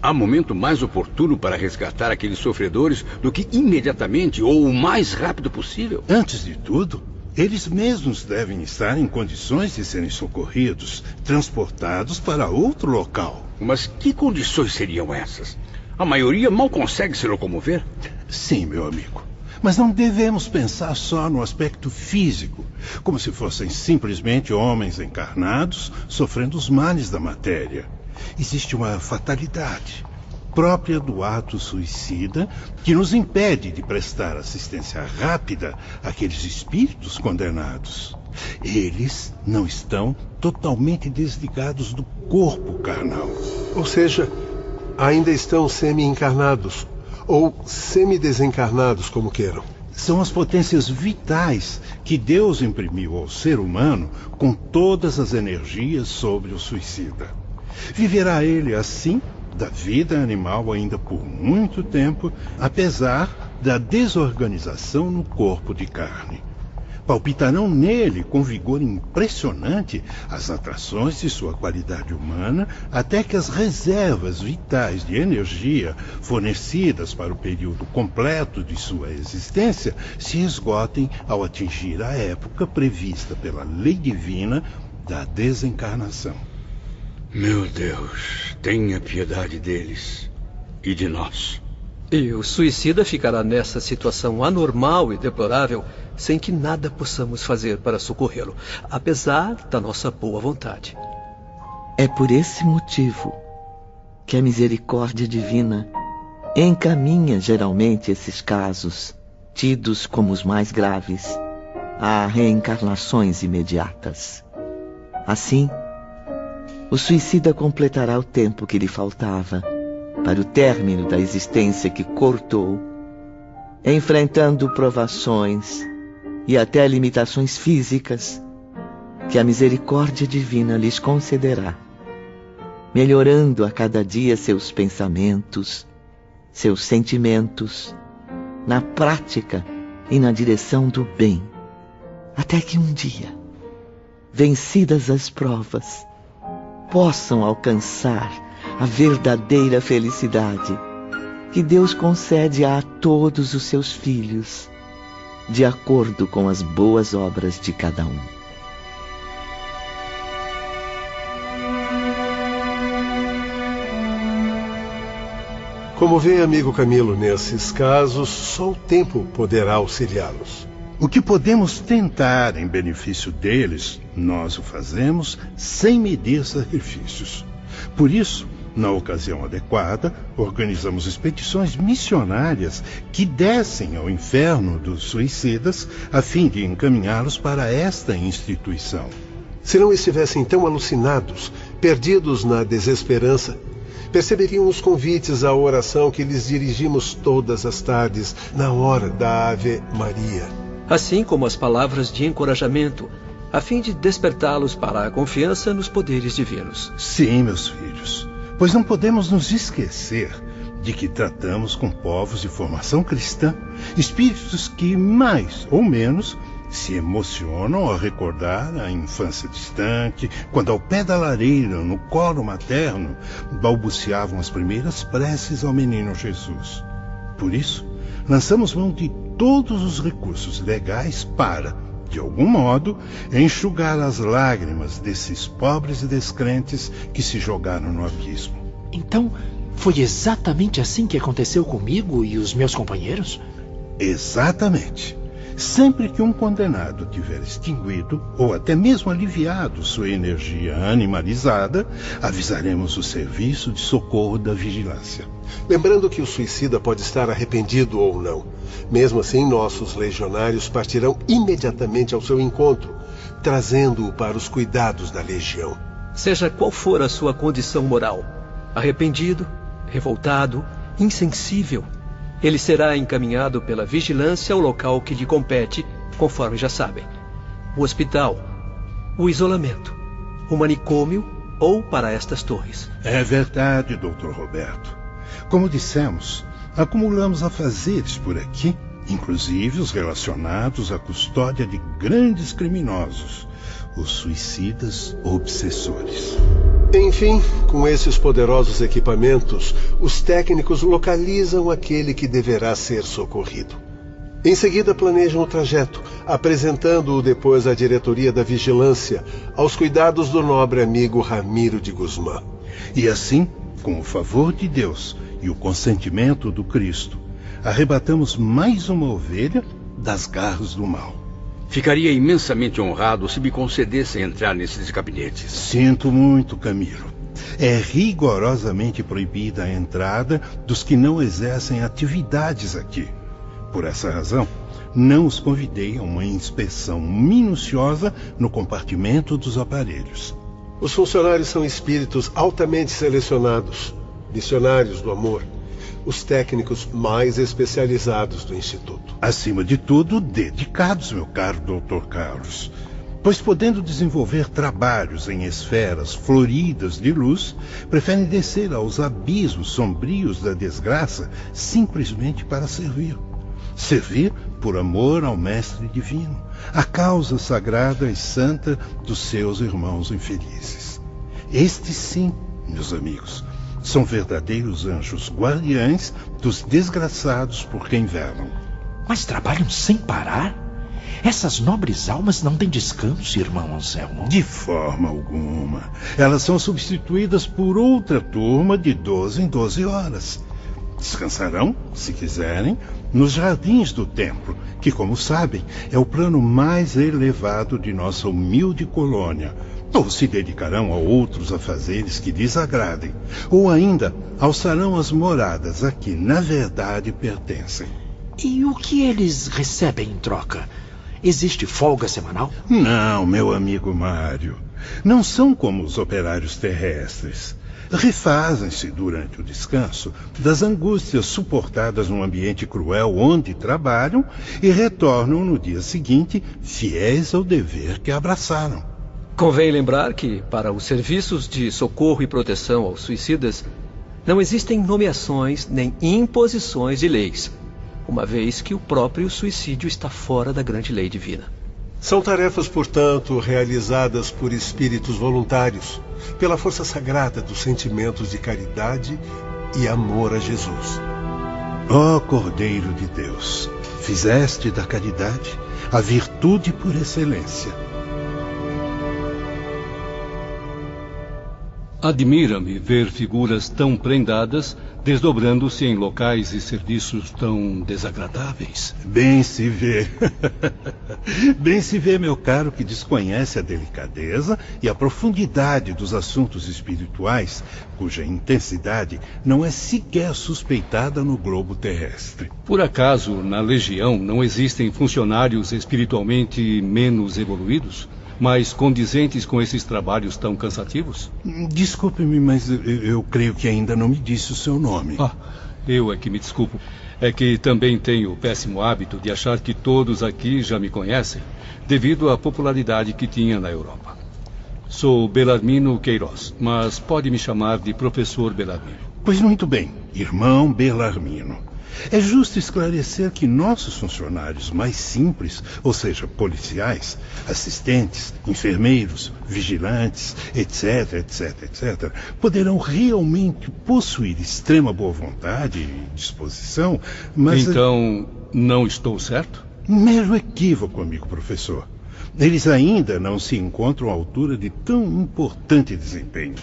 Há momento mais oportuno para resgatar aqueles sofredores do que imediatamente ou o mais rápido possível? Antes de tudo, eles mesmos devem estar em condições de serem socorridos, transportados para outro local. Mas que condições seriam essas? A maioria mal consegue se locomover? Sim, meu amigo. Mas não devemos pensar só no aspecto físico, como se fossem simplesmente homens encarnados sofrendo os males da matéria. Existe uma fatalidade própria do ato suicida que nos impede de prestar assistência rápida àqueles espíritos condenados. Eles não estão totalmente desligados do corpo carnal. Ou seja, ainda estão semi-encarnados, ou semi-desencarnados, como queiram. São as potências vitais que Deus imprimiu ao ser humano com todas as energias sobre o suicida. Viverá ele assim da vida animal ainda por muito tempo, apesar da desorganização no corpo de carne. Palpitarão nele com vigor impressionante as atrações de sua qualidade humana, até que as reservas vitais de energia fornecidas para o período completo de sua existência se esgotem ao atingir a época prevista pela lei divina da desencarnação. Meu Deus, tenha piedade deles e de nós. E o suicida ficará nessa situação anormal e deplorável sem que nada possamos fazer para socorrê-lo, apesar da nossa boa vontade. É por esse motivo que a misericórdia divina encaminha geralmente esses casos, tidos como os mais graves, a reencarnações imediatas. Assim, o suicida completará o tempo que lhe faltava para o término da existência que cortou, enfrentando provações e até limitações físicas que a misericórdia divina lhes concederá, melhorando a cada dia seus pensamentos, seus sentimentos, na prática e na direção do bem, até que um dia, vencidas as provas, possam alcançar a verdadeira felicidade que Deus concede a todos os seus filhos, de acordo com as boas obras de cada um. Como vê, amigo Camilo, nesses casos, só o tempo poderá auxiliá-los. O que podemos tentar em benefício deles, nós o fazemos sem medir sacrifícios. Por isso, na ocasião adequada, organizamos expedições missionárias que descem ao inferno dos suicidas a fim de encaminhá-los para esta instituição. Se não estivessem tão alucinados, perdidos na desesperança, perceberiam os convites à oração que lhes dirigimos todas as tardes, na hora da Ave Maria. Assim como as palavras de encorajamento, a fim de despertá-los para a confiança nos poderes divinos. Sim, meus filhos, pois não podemos nos esquecer de que tratamos com povos de formação cristã, espíritos que, mais ou menos, se emocionam ao recordar a infância distante, quando ao pé da lareira, no colo materno, balbuciavam as primeiras preces ao menino Jesus. Por isso, lançamos mão de todos os recursos legais para, de algum modo, enxugar as lágrimas desses pobres e descrentes que se jogaram no abismo. Então, foi exatamente assim que aconteceu comigo e os meus companheiros? Exatamente. Sempre que um condenado tiver extinguido, ou até mesmo aliviado sua energia animalizada, avisaremos o serviço de socorro da vigilância. Lembrando que o suicida pode estar arrependido ou não. Mesmo assim, nossos legionários partirão imediatamente ao seu encontro, trazendo-o para os cuidados da legião. Seja qual for a sua condição moral, arrependido, revoltado, insensível, ele será encaminhado pela vigilância ao local que lhe compete, conforme já sabem: o hospital, o isolamento, o manicômio ou para estas torres. É verdade, Dr. Roberto. Como dissemos, acumulamos afazeres por aqui, inclusive os relacionados à custódia de grandes criminosos, os suicidas obsessores. Enfim, com esses poderosos equipamentos, os técnicos localizam aquele que deverá ser socorrido. Em seguida, planejam o trajeto, apresentando-o depois à diretoria da vigilância, aos cuidados do nobre amigo Ramiro de Guzmán. E assim, com o favor de Deus e o consentimento do Cristo, arrebatamos mais uma ovelha das garras do mal. Ficaria imensamente honrado se me concedessem entrar nesses gabinetes. Sinto muito, Camilo. É rigorosamente proibida a entrada dos que não exercem atividades aqui. Por essa razão, não os convidei a uma inspeção minuciosa no compartimento dos aparelhos. Os funcionários são espíritos altamente selecionados, missionários do amor, os técnicos mais especializados do Instituto. Acima de tudo, dedicados, meu caro Dr. Carlos, pois podendo desenvolver trabalhos em esferas floridas de luz, preferem descer aos abismos sombrios da desgraça simplesmente para servir. Servir por amor ao Mestre Divino, a causa sagrada e santa dos seus irmãos infelizes. Estes sim, meus amigos, são verdadeiros anjos guardiães dos desgraçados por quem velam. Mas trabalham sem parar? Essas nobres almas não têm descanso, irmão Anselmo? De forma alguma. Elas são substituídas por outra turma de 12 em 12 horas. Descansarão, se quiserem, nos jardins do templo, que, como sabem, é o plano mais elevado de nossa humilde colônia. Ou se dedicarão a outros afazeres que lhes agradem, ou ainda alçarão as moradas a que, na verdade, pertencem. E o que eles recebem em troca? Existe folga semanal? Não, meu amigo Mário. Não são como os operários terrestres. Refazem-se durante o descanso das angústias suportadas num ambiente cruel onde trabalham e retornam no dia seguinte fiéis ao dever que abraçaram. Convém lembrar que, para os serviços de socorro e proteção aos suicidas, não existem nomeações nem imposições de leis, uma vez que o próprio suicídio está fora da grande lei divina. São tarefas, portanto, realizadas por espíritos voluntários, pela força sagrada dos sentimentos de caridade e amor a Jesus. Ó Cordeiro de Deus, fizeste da caridade a virtude por excelência. Admira-me ver figuras tão prendadas desdobrando-se em locais e serviços tão desagradáveis. Bem se vê. Bem se vê, meu caro, que desconhece a delicadeza e a profundidade dos assuntos espirituais, cuja intensidade não é sequer suspeitada no globo terrestre. Por acaso, na Legião não existem funcionários espiritualmente menos evoluídos? mais condizentes com esses trabalhos tão cansativos? Desculpe-me, mas eu creio que ainda não me disse o seu nome. Eu é que me desculpo. É que também tenho o péssimo hábito de achar que todos aqui já me conhecem, devido à popularidade que tinha na Europa. Sou Belarmino Queiroz, mas pode me chamar de Professor Belarmino. Pois muito bem, irmão Belarmino. É justo esclarecer que nossos funcionários mais simples, ou seja, policiais, assistentes, enfermeiros, vigilantes, etc., poderão realmente possuir extrema boa vontade e disposição, mas... Então, não estou certo? Mero equívoco, amigo professor. Eles ainda não se encontram à altura de tão importante desempenho.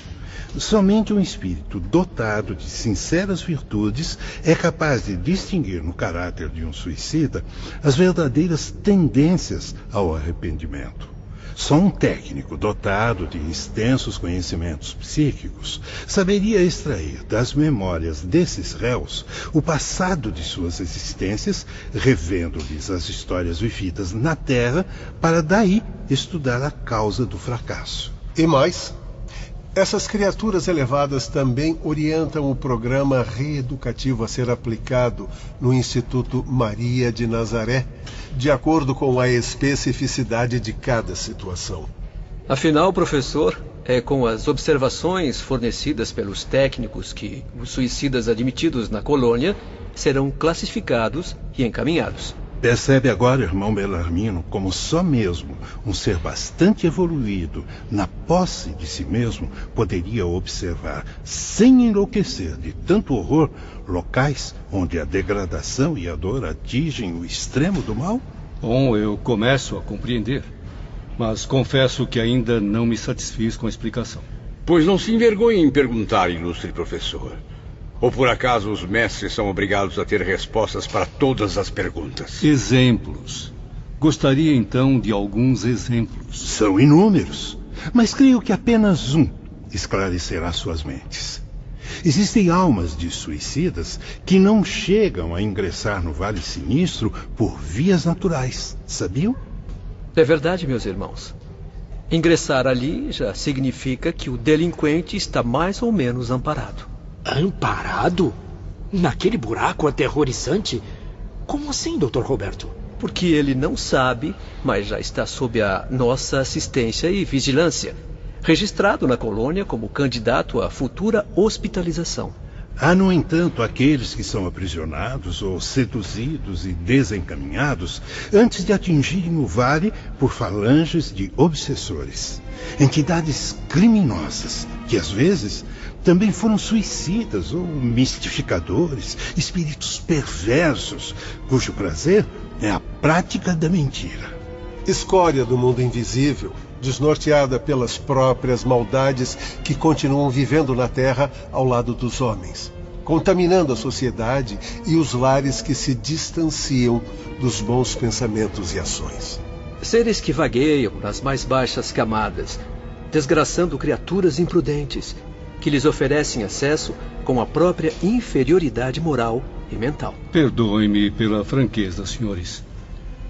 Somente um espírito dotado de sinceras virtudes é capaz de distinguir no caráter de um suicida as verdadeiras tendências ao arrependimento. Só um técnico dotado de extensos conhecimentos psíquicos saberia extrair das memórias desses réus o passado de suas existências, revendo-lhes as histórias vividas na Terra, para daí estudar a causa do fracasso. E mais, essas criaturas elevadas também orientam o programa reeducativo a ser aplicado no Instituto Maria de Nazaré, de acordo com a especificidade de cada situação. Afinal, professor, é com as observações fornecidas pelos técnicos que os suicidas admitidos na colônia serão classificados e encaminhados. Percebe agora, irmão Belarmino, como só mesmo um ser bastante evoluído, na posse de si mesmo, poderia observar, sem enlouquecer de tanto horror, locais onde a degradação e a dor atingem o extremo do mal? Bom, eu começo a compreender, mas confesso que ainda não me satisfiz com a explicação. Pois não se envergonhe em perguntar, ilustre professor. Ou por acaso os mestres são obrigados a ter respostas para todas as perguntas? Exemplos. Gostaria então de alguns exemplos. São inúmeros, mas creio que apenas um esclarecerá suas mentes. Existem almas de suicidas que não chegam a ingressar no Vale Sinistro por vias naturais, sabiam? É verdade, meus irmãos. Ingressar ali já significa que o delinquente está mais ou menos amparado. Amparado? Naquele buraco aterrorizante? Como assim, Dr. Roberto? Porque ele não sabe, mas já está sob a nossa assistência e vigilância, registrado na colônia como candidato à futura hospitalização. Há, no entanto, aqueles que são aprisionados ou seduzidos e desencaminhados antes de atingirem o vale por falanges de obsessores. Entidades criminosas que, às vezes, também foram suicidas ou mistificadores, espíritos perversos, cujo prazer é a prática da mentira. Escória do mundo invisível, desnorteada pelas próprias maldades que continuam vivendo na Terra ao lado dos homens, contaminando a sociedade e os lares que se distanciam dos bons pensamentos e ações. Seres que vagueiam nas mais baixas camadas, desgraçando criaturas imprudentes, que lhes oferecem acesso com a própria inferioridade moral e mental. Perdoem-me pela franqueza, senhores.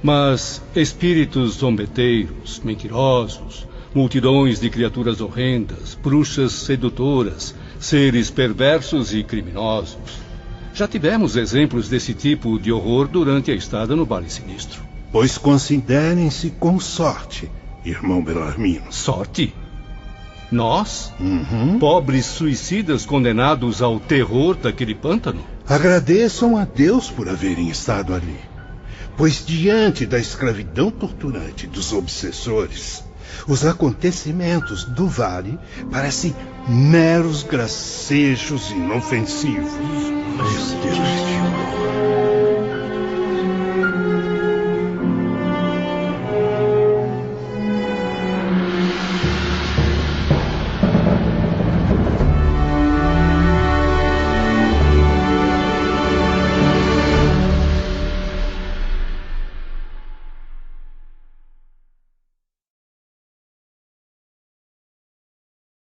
Mas espíritos zombeteiros, mentirosos, multidões de criaturas horrendas, bruxas sedutoras, seres perversos e criminosos. Já tivemos exemplos desse tipo de horror durante a estada no Vale Sinistro. Pois considerem-se com sorte, irmão Belarmino. Sorte? Nós? Pobres suicidas condenados ao terror daquele pântano? Agradeçam a Deus por haverem estado ali. Pois diante da escravidão torturante dos obsessores, os acontecimentos do vale parecem meros gracejos inofensivos. Meu Deus.